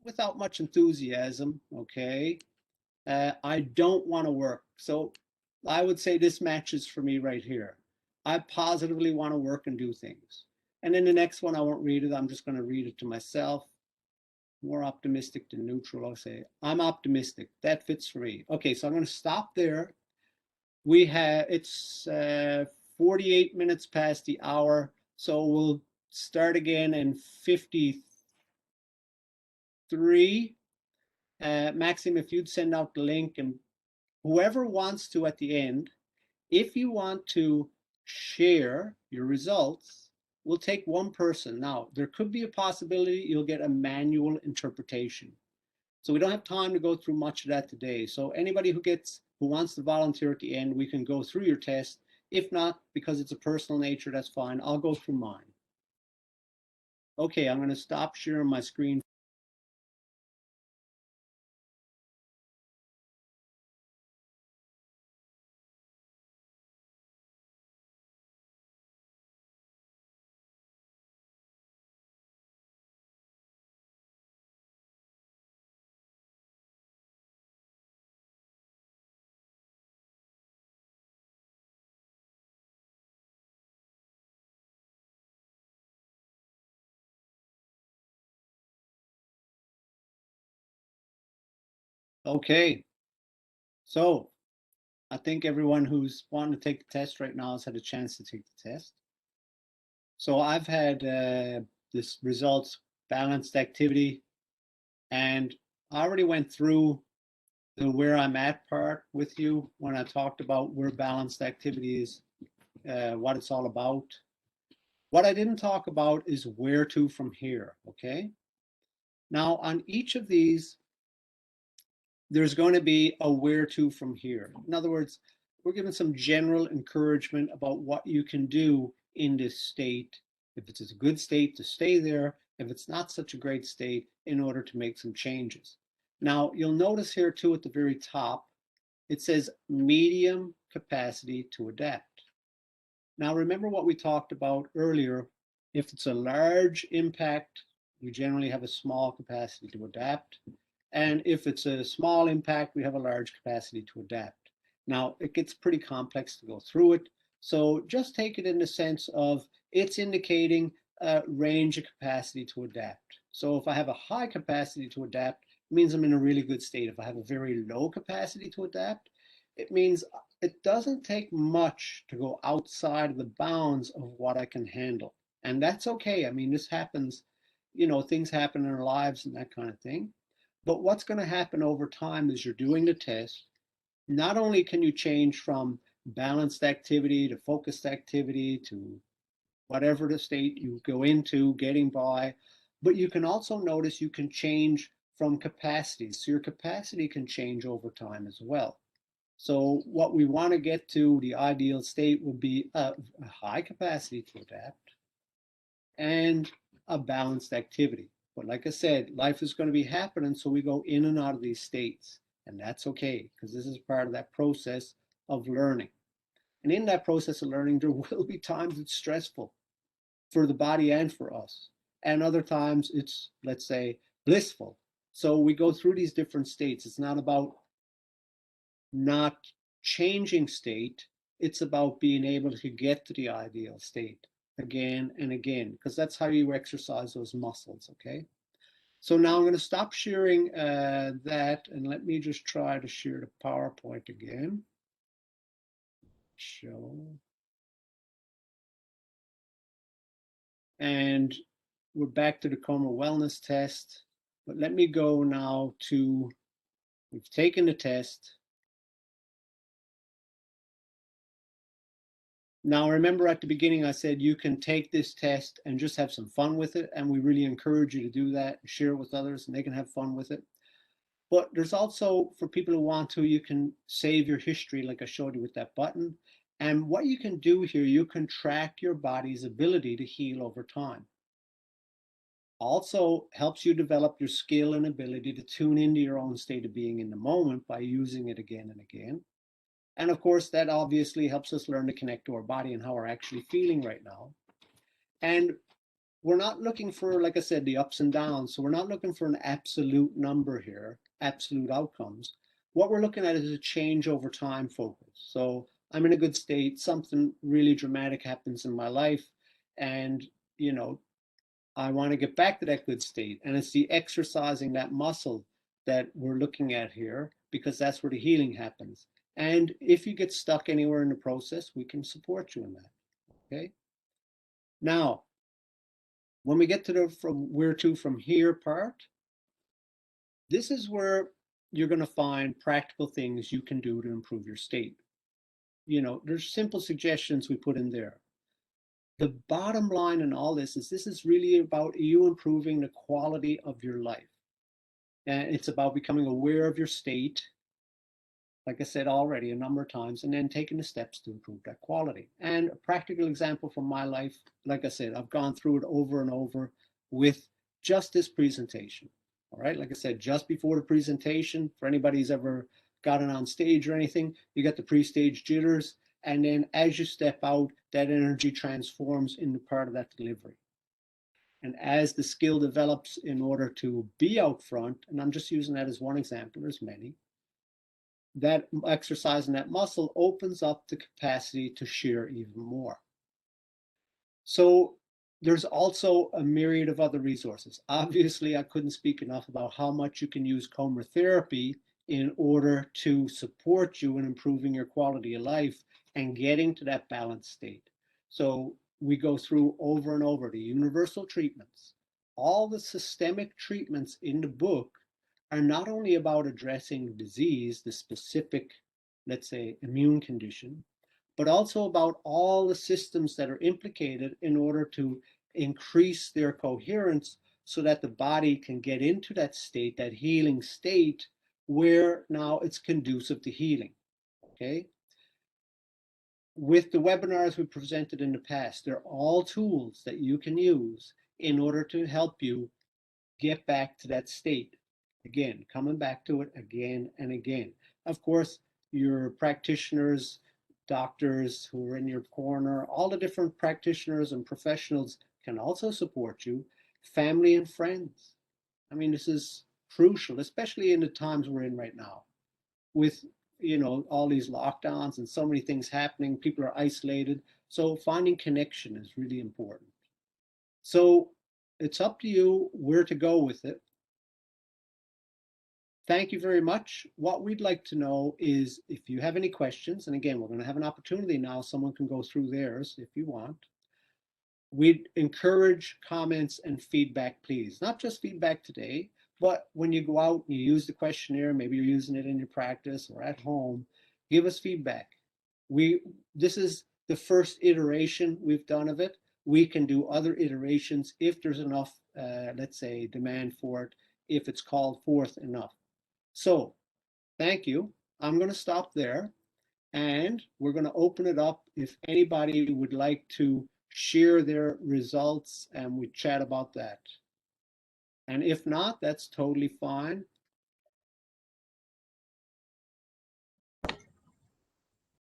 without much enthusiasm. Okay. I don't want to work. So I would say this matches for me right here. I positively want to work and do things. And then the next one, I won't read it. I'm just going to read it to myself. More optimistic than neutral. I'll say, I'm optimistic. That fits for me. Okay, so I'm going to stop there. We have, it's 48 minutes past the hour. So we'll start again in 53. Maxim, if you'd send out the link, and whoever wants to at the end, if you want to share your results, we'll take one person. Now, there could be a possibility you'll get a manual interpretation. So we don't have time to go through much of that today. So anybody who wants to volunteer at the end, we can go through your test. If not, because it's a personal nature, that's fine. I'll go through mine. Okay, I'm going to stop sharing my screen. Okay, so I think everyone who's wanting to take the test right now has had a chance to take the test. So I've had this results balanced activity, and I already went through the where I'm at part with you when I talked about where balanced activity is, what it's all about. What I didn't talk about is where to from here, okay? Now, on each of these, there's going to be a where to from here. In other words, we're given some general encouragement about what you can do in this state. If it's a good state, to stay there. If it's not such a great state, in order to make some changes. Now, you'll notice here too at the very top, it says medium capacity to adapt. Now, remember what we talked about earlier. If it's a large impact, we generally have a small capacity to adapt. And if it's a small impact, we have a large capacity to adapt. Now, it gets pretty complex to go through it. So just take it in the sense of it's indicating a range of capacity to adapt. So if I have a high capacity to adapt, it means I'm in a really good state. If I have a very low capacity to adapt, it means it doesn't take much to go outside of the bounds of what I can handle. And that's okay. I mean, this happens, things happen in our lives and that kind of thing. But what's going to happen over time is you're doing the test. Not only can you change from balanced activity to focused activity to whatever the state you go into, getting by, but you can also notice you can change from capacities. So your capacity can change over time as well. So what we want to get to, the ideal state would be a high capacity to adapt and a balanced activity. But like I said, life is going to be happening, so we go in and out of these states. And that's okay, because this is part of that process of learning. And in that process of learning, there will be times it's stressful for the body and for us. And other times it's, let's say, blissful. So we go through these different states. It's not about not changing state, it's about being able to get to the ideal state again and again, because that's how you exercise those muscles, okay? So now I'm going to stop sharing that, and let me just try to share the PowerPoint again. Show. And we're back to the coMra wellness test, but let me go now to, we've taken the test. Now, remember at the beginning, I said you can take this test and just have some fun with it. And we really encourage you to do that, share it with others, and they can have fun with it. But there's also, for people who want to, you can save your history like I showed you with that button. And what you can do here, you can track your body's ability to heal over time. Also helps you develop your skill and ability to tune into your own state of being in the moment by using it again and again. And of course, that obviously helps us learn to connect to our body and how we're actually feeling right now. And we're not looking for, like I said, the ups and downs. So we're not looking for an absolute number here, absolute outcomes. What we're looking at is a change over time focus. So I'm in a good state, something really dramatic happens in my life, and I want to get back to that good state. And it's the exercising that muscle that we're looking at here, because that's where the healing happens. And if you get stuck anywhere in the process, we can support you in that. Okay. Now, when we get to the from where to from here part, this is where you're going to find practical things you can do to improve your state. There's simple suggestions we put in there. The bottom line in all this is really about you improving the quality of your life. And it's about becoming aware of your state, like I said already a number of times, and then taking the steps to improve that quality. And a practical example from my life, like I said, I've gone through it over and over with just this presentation. All right, like I said, just before the presentation, for anybody who's ever gotten on stage or anything, you get the pre-stage jitters, and then as you step out, that energy transforms into part of that delivery. And as the skill develops in order to be out front, and I'm just using that as one example, there's many, that exercising that muscle opens up the capacity to share even more. So there's also a myriad of other resources. Obviously, I couldn't speak enough about how much you can use coMra therapy in order to support you in improving your quality of life and getting to that balanced state. So we go through over and over the universal treatments. All the systemic treatments in the book are not only about addressing disease, the specific, let's say, immune condition, but also about all the systems that are implicated in order to increase their coherence so that the body can get into that state, that healing state, where now it's conducive to healing. Okay? With the webinars we presented in the past, they're all tools that you can use in order to help you get back to that state. Again, coming back to it again and again. Of course, your practitioners, doctors who are in your corner, all the different practitioners and professionals can also support you, family and friends. I mean, this is crucial, especially in the times we're in right now with, all these lockdowns and so many things happening. People are isolated. So finding connection is really important. So it's up to you where to go with it. Thank you very much. What we'd like to know is if you have any questions, and again, we're going to have an opportunity now. Someone can go through theirs if you want. We'd encourage comments and feedback, please. Not just feedback today, but when you go out and you use the questionnaire, maybe you're using it in your practice or at home, give us feedback. This is the first iteration we've done of it. We can do other iterations if there's enough, let's say, demand for it, if it's called forth enough. So thank you. I'm going to stop there, and we're going to open it up if anybody would like to share their results, and we chat about that. And if not, that's totally fine.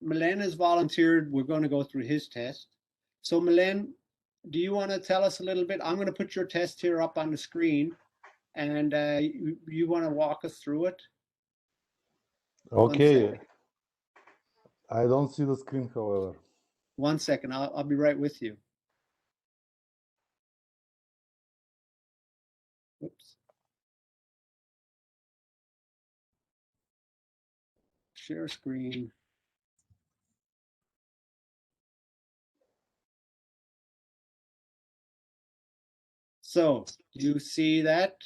Milen has volunteered. We're going to go through his test. So Milen, do you want to tell us a little bit? I'm going to put your test here up on the screen, and you want to walk us through it? Okay. I don't see the screen, however. 1 second. I'll be right with you. Oops. Share screen. So, do you see that?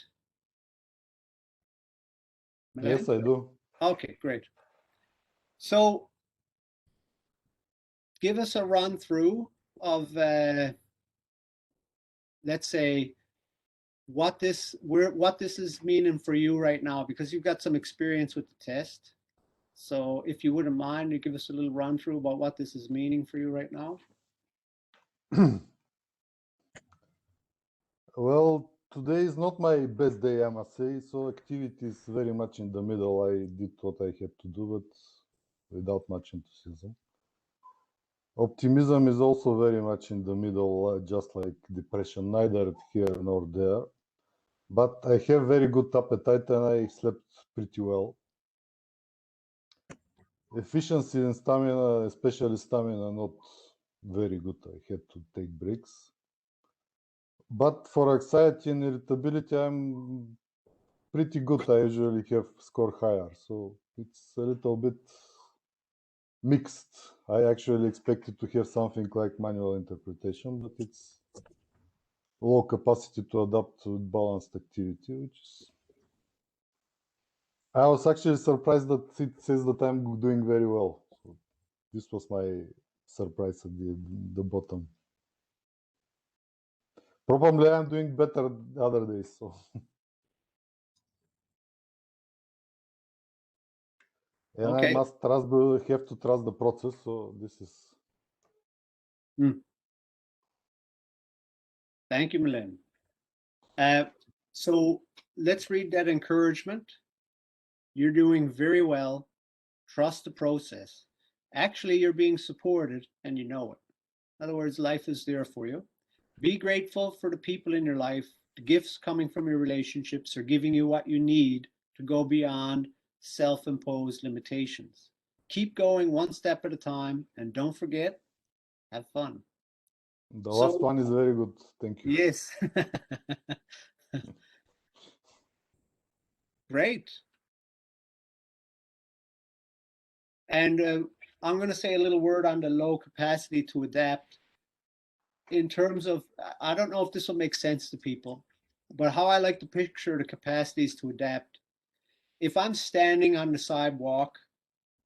Milen? Yes, I do. Okay, great. So, give us a run through of, let's say, what this is meaning for you right now, because you've got some experience with the test. So, if you wouldn't mind, you give us a little run through about what this is meaning for you right now. Well, today is not my best day, I must say. So activity is very much in the middle. I did what I had to do, but without much enthusiasm. Optimism is also very much in the middle, just like depression, neither here nor there. But I have very good appetite and I slept pretty well. Efficiency and stamina, especially stamina, not very good. I had to take breaks. But for anxiety and irritability, I'm pretty good. I usually have score higher. So it's a little bit mixed. I actually expected to have something like manual interpretation, but it's low capacity to adapt to balanced activity, which is... I was actually surprised that it says that I'm doing very well. So this was my surprise at the bottom. Probably I'm doing better the other days. So. And okay. I must have to trust the process. So this is. Thank you, Milen. So let's read that encouragement. You're doing very well. Trust the process. Actually, you're being supported and you know it. In other words, life is there for you. Be grateful for the people in your life. The gifts coming from your relationships are giving you what you need to go beyond self-imposed limitations. Keep going one step at a time, and don't forget, have fun. The last one is very good. Thank you. Yes. Great. And I'm going to say a little word on the low capacity to adapt in terms of, I don't know if this will make sense to people, but how I like to picture the capacities to adapt. If I'm standing on the sidewalk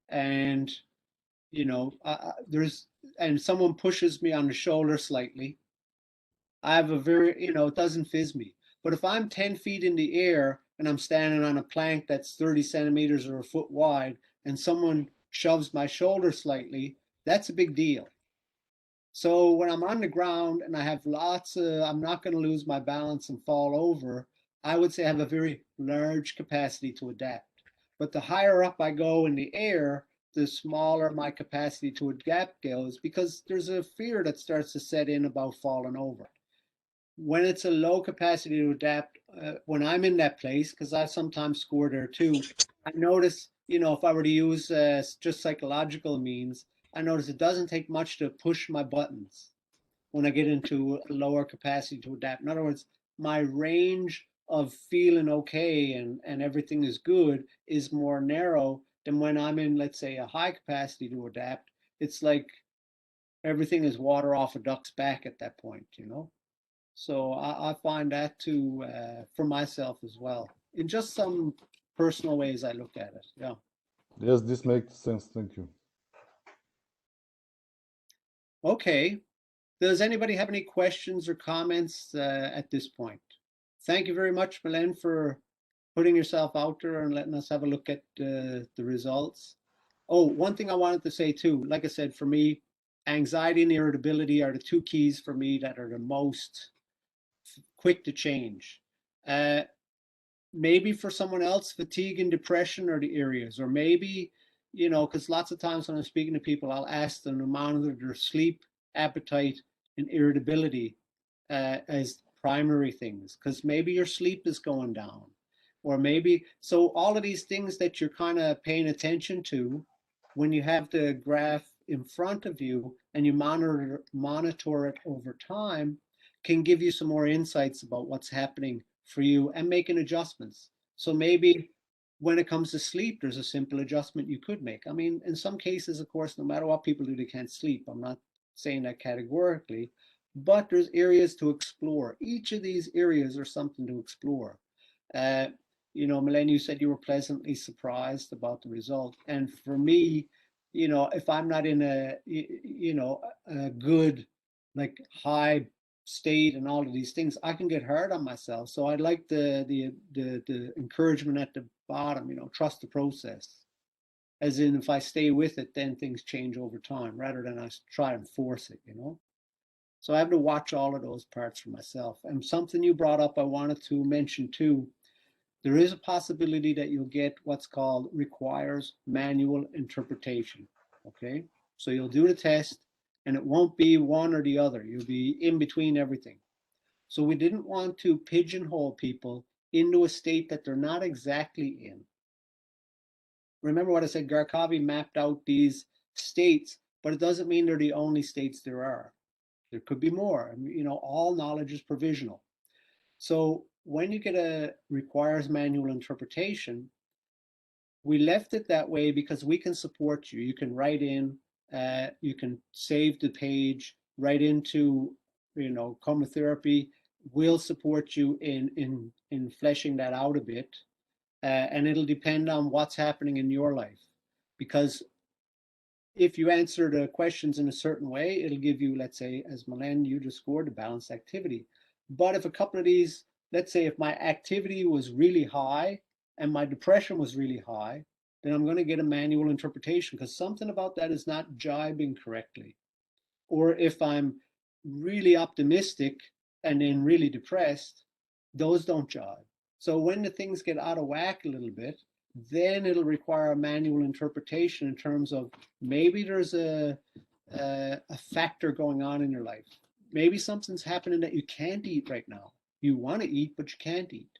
and, there's, and someone pushes me on the shoulder slightly, I have a very, it doesn't fizz me. But if I'm 10 feet in the air and I'm standing on a plank that's 30 centimeters or a foot wide and someone shoves my shoulder slightly, that's a big deal. So when I'm on the ground and I have I'm not going to lose my balance and fall over, I would say I have a very large capacity to adapt. But the higher up I go in the air, the smaller my capacity to adapt goes because there's a fear that starts to set in about falling over. When it's a low capacity to adapt, when I'm in that place, because I sometimes score there too, I notice, if I were to use just psychological means, I notice it doesn't take much to push my buttons when I get into a lower capacity to adapt. In other words, my range of feeling okay and everything is good is more narrow than when I'm in, let's say, a high capacity to adapt. It's like everything is water off a duck's back at that point. So I find that too for myself as well. In just some personal ways I look at it. Yeah. Yes, this makes sense. Thank you. Okay. Does anybody have any questions or comments at this point? Thank you very much, Belen, for putting yourself out there and letting us have a look at the results. Oh, one thing I wanted to say too, like I said, for me, anxiety and irritability are the two keys for me that are the most quick to change. Uh, Maybe for someone else, fatigue and depression are the areas, or maybe, because lots of times when I'm speaking to people, I'll ask them to monitor their sleep, appetite, and irritability as primary things, because maybe your sleep is going down, or maybe, so all of these things that you're kind of paying attention to when you have the graph in front of you and you monitor it over time can give you some more insights about what's happening for you and making adjustments. So maybe when it comes to sleep, there's a simple adjustment you could make. I mean, in some cases, of course, no matter what people do, they can't sleep. I'm not saying that categorically, but there's areas to explore. Each of these areas are something to explore. Uh, Melaine, you said you were pleasantly surprised about the result. And for me, if I'm not in a good, like high state and all of these things, I can get hard on myself. So I like the encouragement at the bottom, trust the process. As in, if I stay with it, then things change over time rather than I try and force it. So I have to watch all of those parts for myself. And something you brought up, I wanted to mention too. There is a possibility that you'll get what's called requires manual interpretation. Okay. So you'll do the test and it won't be one or the other. You'll be in between everything. So we didn't want to pigeonhole people into a state that they're not exactly in. Remember what I said, Garkavi mapped out these states, but it doesn't mean they're the only states there are. There could be more. All knowledge is provisional. So when you get a requires manual interpretation, we left it that way because we can support you. You can write in, you can save the page, write into, coMra therapy. We'll support you in fleshing that out a bit, and it'll depend on what's happening in your life, because if you answer the questions in a certain way, it'll give you, let's say, as Milan, you just scored a balanced activity. But if a couple of these, let's say if my activity was really high and my depression was really high, then I'm going to get a manual interpretation because something about that is not jibing correctly. Or if I'm really optimistic and then really depressed, those don't jibe. So when the things get out of whack a little bit, then it'll require a manual interpretation in terms of maybe there's a factor going on in your life. Maybe something's happening that you can't eat right now. You want to eat, but you can't eat.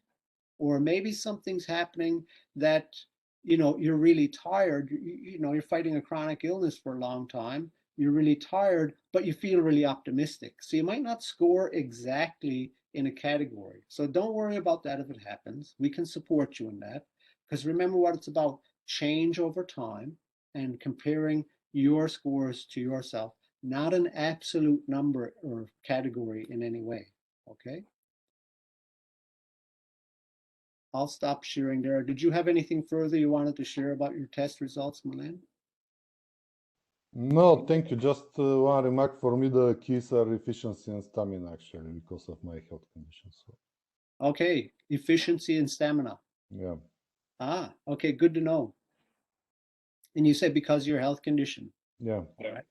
Or maybe something's happening that, you're really tired. You're fighting a chronic illness for a long time. You're really tired, but you feel really optimistic. So you might not score exactly in a category. So don't worry about that if it happens. We can support you in that. Because remember what it's about, change over time. and comparing your scores to yourself, not an absolute number or category in any way. Okay? I'll stop sharing there. Did you have anything further you wanted to share about your test results, Milan? No, thank you. Just one remark for me, the keys are efficiency and stamina actually because of my health conditions. So, Okay, efficiency and stamina. yeah. Ah, okay, good to know. And you said because of your health condition. Yeah. All right.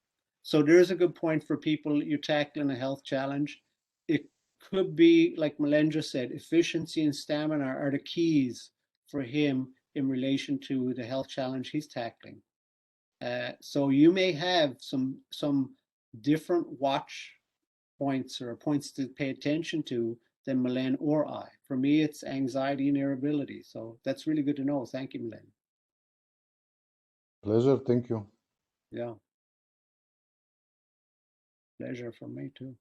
So there's a good point for people you're tackling a health challenge. It could be, like Melendra said, efficiency and stamina are the keys for him in relation to the health challenge he's tackling. So you may have some different watch points or points to pay attention to than Milan or I. For me, it's anxiety and irritability. So that's really good to know. Thank you, Milan. Pleasure. Thank you. Yeah. Pleasure for me too.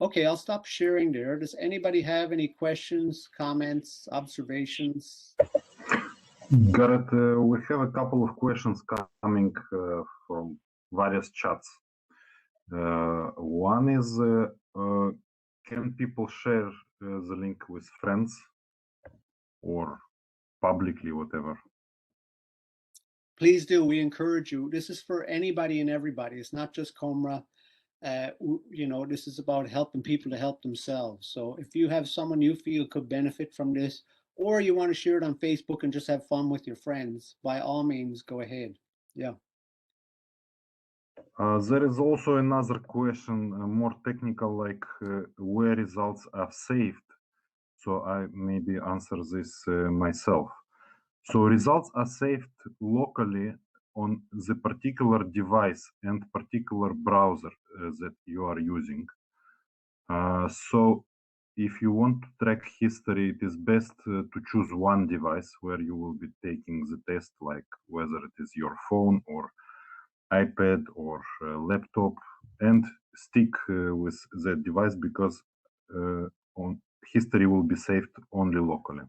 Okay, I'll stop sharing there. Does anybody have any questions, comments, observations? Garrett, we have a couple of questions coming from various chats. One is, can people share the link with friends or publicly, whatever? Please do. We encourage you. This is for anybody and everybody. It's not just coMra. You know, this is about helping people to help themselves. So if you have someone you feel could benefit from this, or you want to share it on Facebook and just have fun with your friends, by all means, go ahead. Yeah. There is also another question, more technical, like where results are saved. So I maybe answer this myself. So results are saved locally on the particular device and particular browser that you are using. So if you want to track history, it is best to choose one device where you will be taking the test, like whether it is your phone or iPad or laptop, and stick with that device because on history will be saved only locally.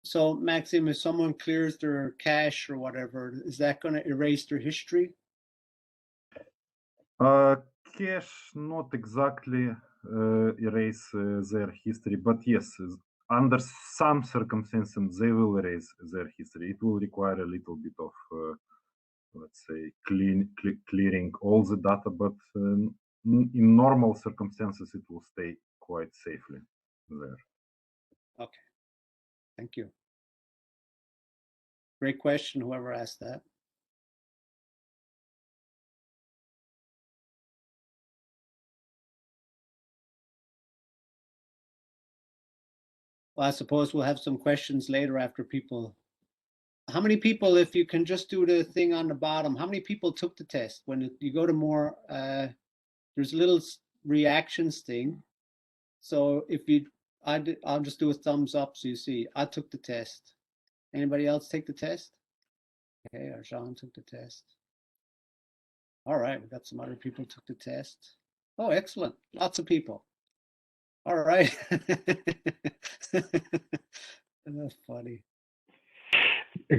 So Maxim, if someone clears their cache or whatever, is that going to erase their history? Cache not exactly erase their history, but yes, under some circumstances they will erase their history. It will require a little bit of, let's say, clearing all the data, but in normal circumstances it will stay quite safely there. Okay, thank you. Great question, whoever asked that. Well, I suppose we'll have some questions later after people. How many people, if you can just do the thing on the bottom, how many people took the test? When you go to more, there's a little reactions thing. So if you, I'll just do a thumbs up so you see, I took the test. Anybody else take the test? Okay, Arjan took the test. All right, we got some other people took the test. Oh, excellent. Lots of people. All right. That's funny.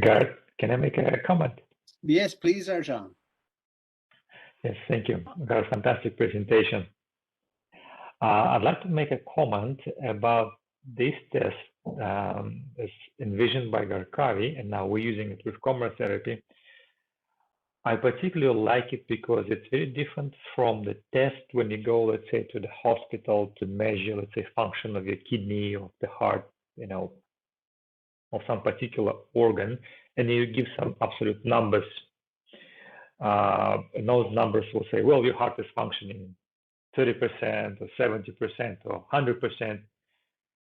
Garrett, can I make a comment? Yes, please, Arjan. Yes, thank you. Got a fantastic presentation. I'd like to make a comment about this test as envisioned by Garkavi, and now we're using it with coMra therapy. I particularly like it because it's very different from the test when you go, let's say, to the hospital to measure, let's say, function of your kidney or the heart, you know, of some particular organ, and you give some absolute numbers. And those numbers will say, well, your heart is functioning 30% or 70% or 100%.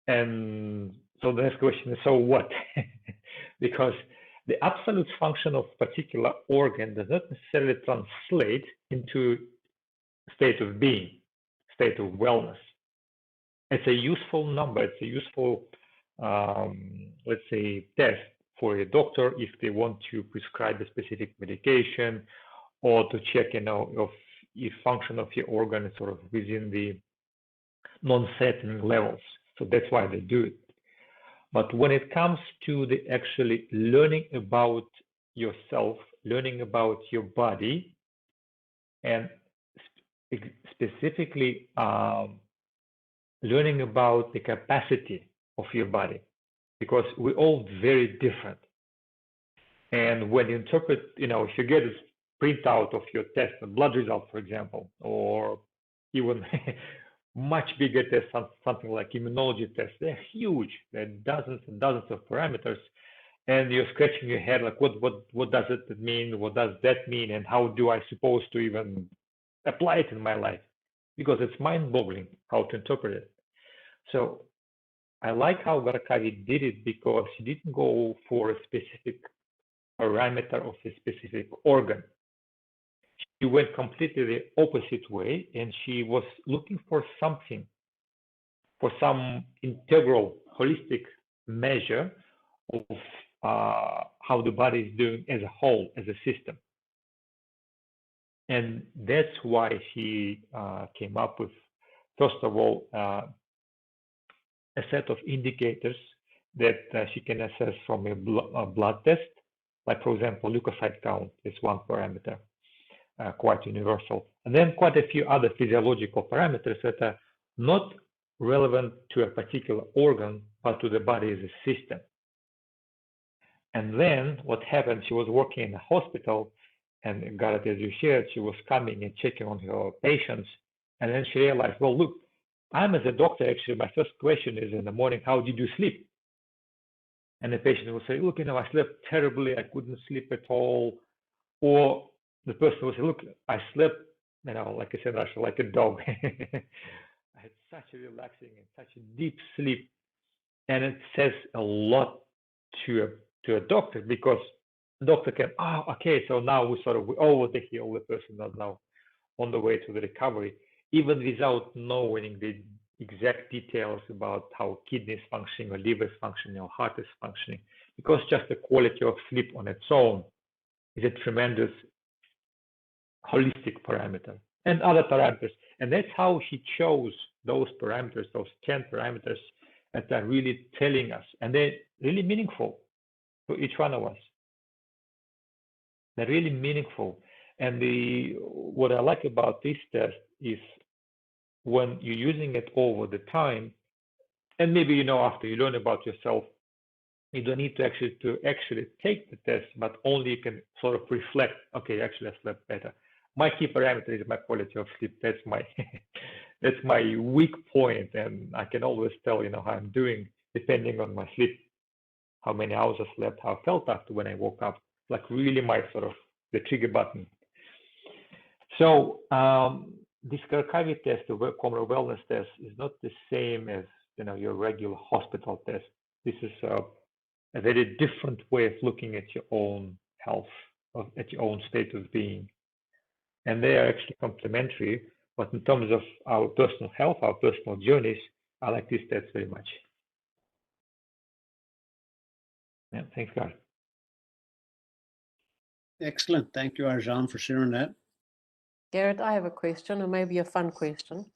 And so the next question is, so what? Because the absolute function of a particular organ does not necessarily translate into state of being, state of wellness. It's a useful number. It's a useful, let's say, test for a doctor if they want to prescribe a specific medication or to check, you know, if function of your organ is sort of within the non-threatening levels. So that's why they do it. But when it comes to the actually learning about yourself, learning about your body, and specifically learning about the capacity of your body, because we're all very different. And when you interpret, if you get a printout of your test, a blood result, for example, or even much bigger tests, something like immunology tests, they're huge. They're dozens and dozens of parameters. And you're scratching your head, like, what does it mean? What does that mean? And how do I suppose to even apply it in my life? Because it's mind-boggling how to interpret it. So I like how Garkavi did it, because she didn't go for a specific parameter of a specific organ. She went completely the opposite way, and she was looking for something, for some integral, holistic measure of how the body is doing as a whole, as a system. And that's why she came up with, first of all, a set of indicators that she can assess from a blood test. Like, for example, leukocyte count is one parameter, quite universal. And then quite a few other physiological parameters that are not relevant to a particular organ, but to the body as a system. And then what happened, she was working in a hospital, and Gareth, as you shared, she was coming and checking on her patients. And then she realized, well, look, I'm as a doctor, actually, my first question is in the morning, how did you sleep? And the patient will say, look, I slept terribly, I couldn't sleep at all. Or the person will say, look, I slept, like I said, actually like a dog. I had such a relaxing and such a deep sleep. And it says a lot to a doctor, because the doctor can, okay, so now we over the hill, the person is now on the way to the recovery, even without knowing the exact details about how kidneys functioning, or liver is functioning, or heart is functioning, because just the quality of sleep on its own is a tremendous holistic parameter, and other parameters. And that's how she chose those parameters, those 10 parameters that are really telling us, and they're really meaningful to each one of us. They're really meaningful. And what I like about this test is, when you're using it over the time, and maybe after you learn about yourself, you don't need to actually take the test, but only you can sort of reflect, okay, actually I slept better. My key parameter is my quality of sleep. That's my that's my weak point, and I can always tell how I'm doing depending on my sleep, how many hours I slept, how I felt after when I woke up. Like, really my sort of the trigger button. So this Garkavi test, the coMra wellness test, is not the same as your regular hospital test. This is a very different way of looking at your own health, at your own state of being. And they are actually complementary, but in terms of our personal health, our personal journeys, I like this test very much. Yeah, thanks, guys. Excellent. Thank you, Arjan, for sharing that. Garrett, I have a question, and maybe a fun question.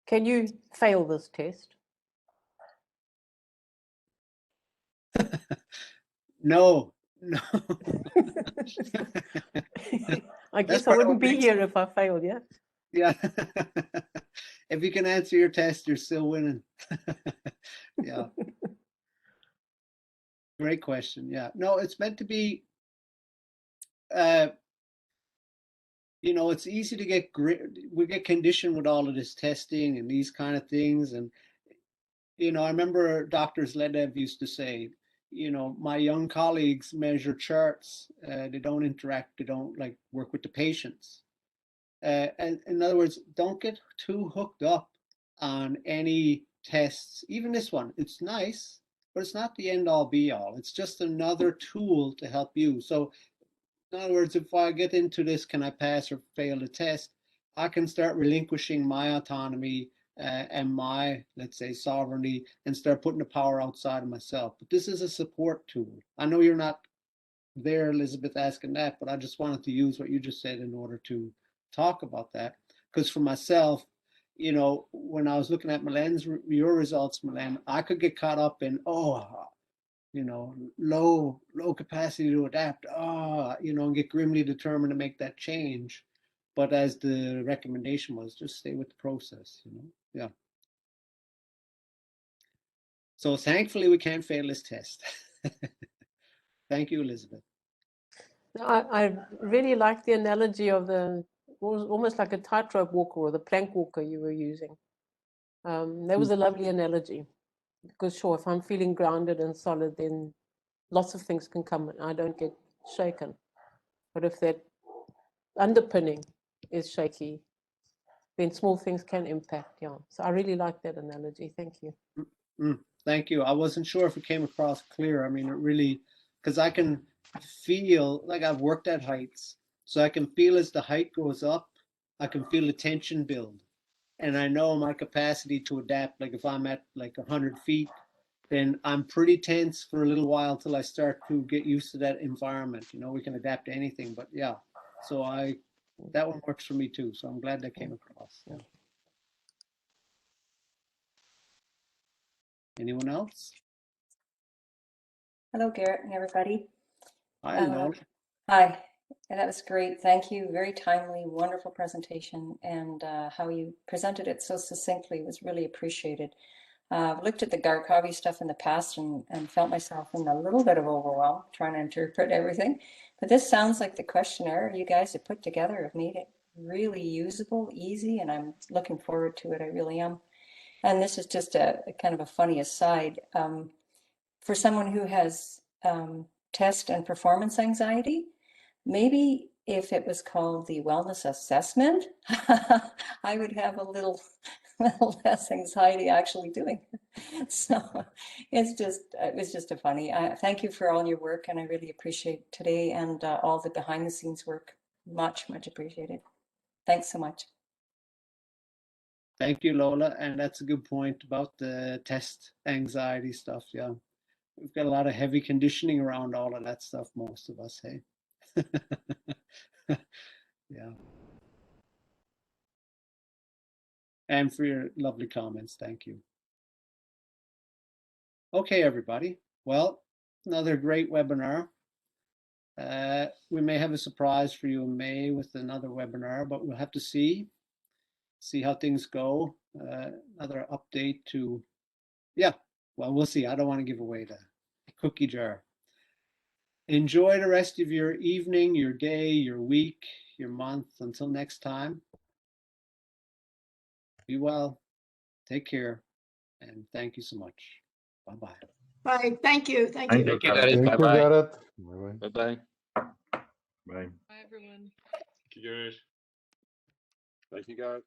Can you fail this test? No. I guess I wouldn't be here if I failed, yeah? Yeah. If you can answer your test, you're still winning. Yeah. Great question. Yeah. No, it's meant to be, it's easy to we get conditioned with all of this testing and these kind of things. And, I remember Dr. Zledev used to say, my young colleagues measure charts. They don't interact. They don't work with the patients. And in other words, don't get too hooked up on any tests. Even this one, it's nice, but it's not the end all be all. It's just another tool to help you. So in other words, if I get into this, can I pass or fail the test? I can start relinquishing my autonomy and my, let's say, sovereignty, and start putting the power outside of myself. But this is a support tool. I know you're not there, Elizabeth, asking that, but I just wanted to use what you just said in order to talk about that. Because for myself, you know, when I was looking at your results, Milen, I could get caught up in, you know, low capacity to adapt, you know, and get grimly determined to make that change. But as the recommendation was, just stay with the process, you know, yeah. So thankfully we can't fail this test. Thank you, Elizabeth. I really like the analogy of almost like a tightrope walker or the plank walker you were using. That was a lovely analogy, because sure, if I'm feeling grounded and solid, then lots of things can come and I don't get shaken. But if that underpinning is shaky, then small things can impact. Yeah. So I really like that analogy. Thank you. Thank you. I wasn't sure if it came across clear. I mean, it really, because I can feel like I've worked at heights, so I can feel as the height goes up, I can feel the tension build. And I know my capacity to adapt, like if I'm at like 100 feet, then I'm pretty tense for a little while till I start to get used to that environment. You know, we can adapt to anything, but yeah. So that one works for me too. So I'm glad that came across. Yeah. Anyone else? Hello, Garrett and everybody. Hi, Lola. Hi, and that was great. Thank you. Very timely, wonderful presentation, and how you presented it so succinctly was really appreciated. I've looked at the Garkavi stuff in the past and felt myself in a little bit of overwhelm trying to interpret everything. But this sounds like the questionnaire you guys have put together have made it really usable, easy, and I'm looking forward to it. I really am. And this is just a kind of a funny aside. For someone who has test and performance anxiety, maybe if it was called the wellness assessment, I would have a little less anxiety actually doing it. So it was just a funny. Thank you for all your work, and I really appreciate today and all the behind the scenes work. Much appreciated. Thanks so much. Thank you, Lola. And that's a good point about the test anxiety stuff. Yeah. We've got a lot of heavy conditioning around all of that stuff, most of us, hey? Yeah. And for your lovely comments, thank you. Okay, everybody. Well, another great webinar. We may have a surprise for you in May with another webinar, but we'll have to see how things go. Another update to, yeah, well, we'll see. I don't want to give away the cookie jar. Enjoy the rest of your evening, your day, your week, your month. Until next time, be well, take care, and thank you so much. Bye-bye. Bye. Thank you. Thank you. Thank you, Thank you, Bye-bye. Garrett. Bye-bye. Bye-bye. Bye. Bye, everyone. Thank you, guys. Thank you, guys.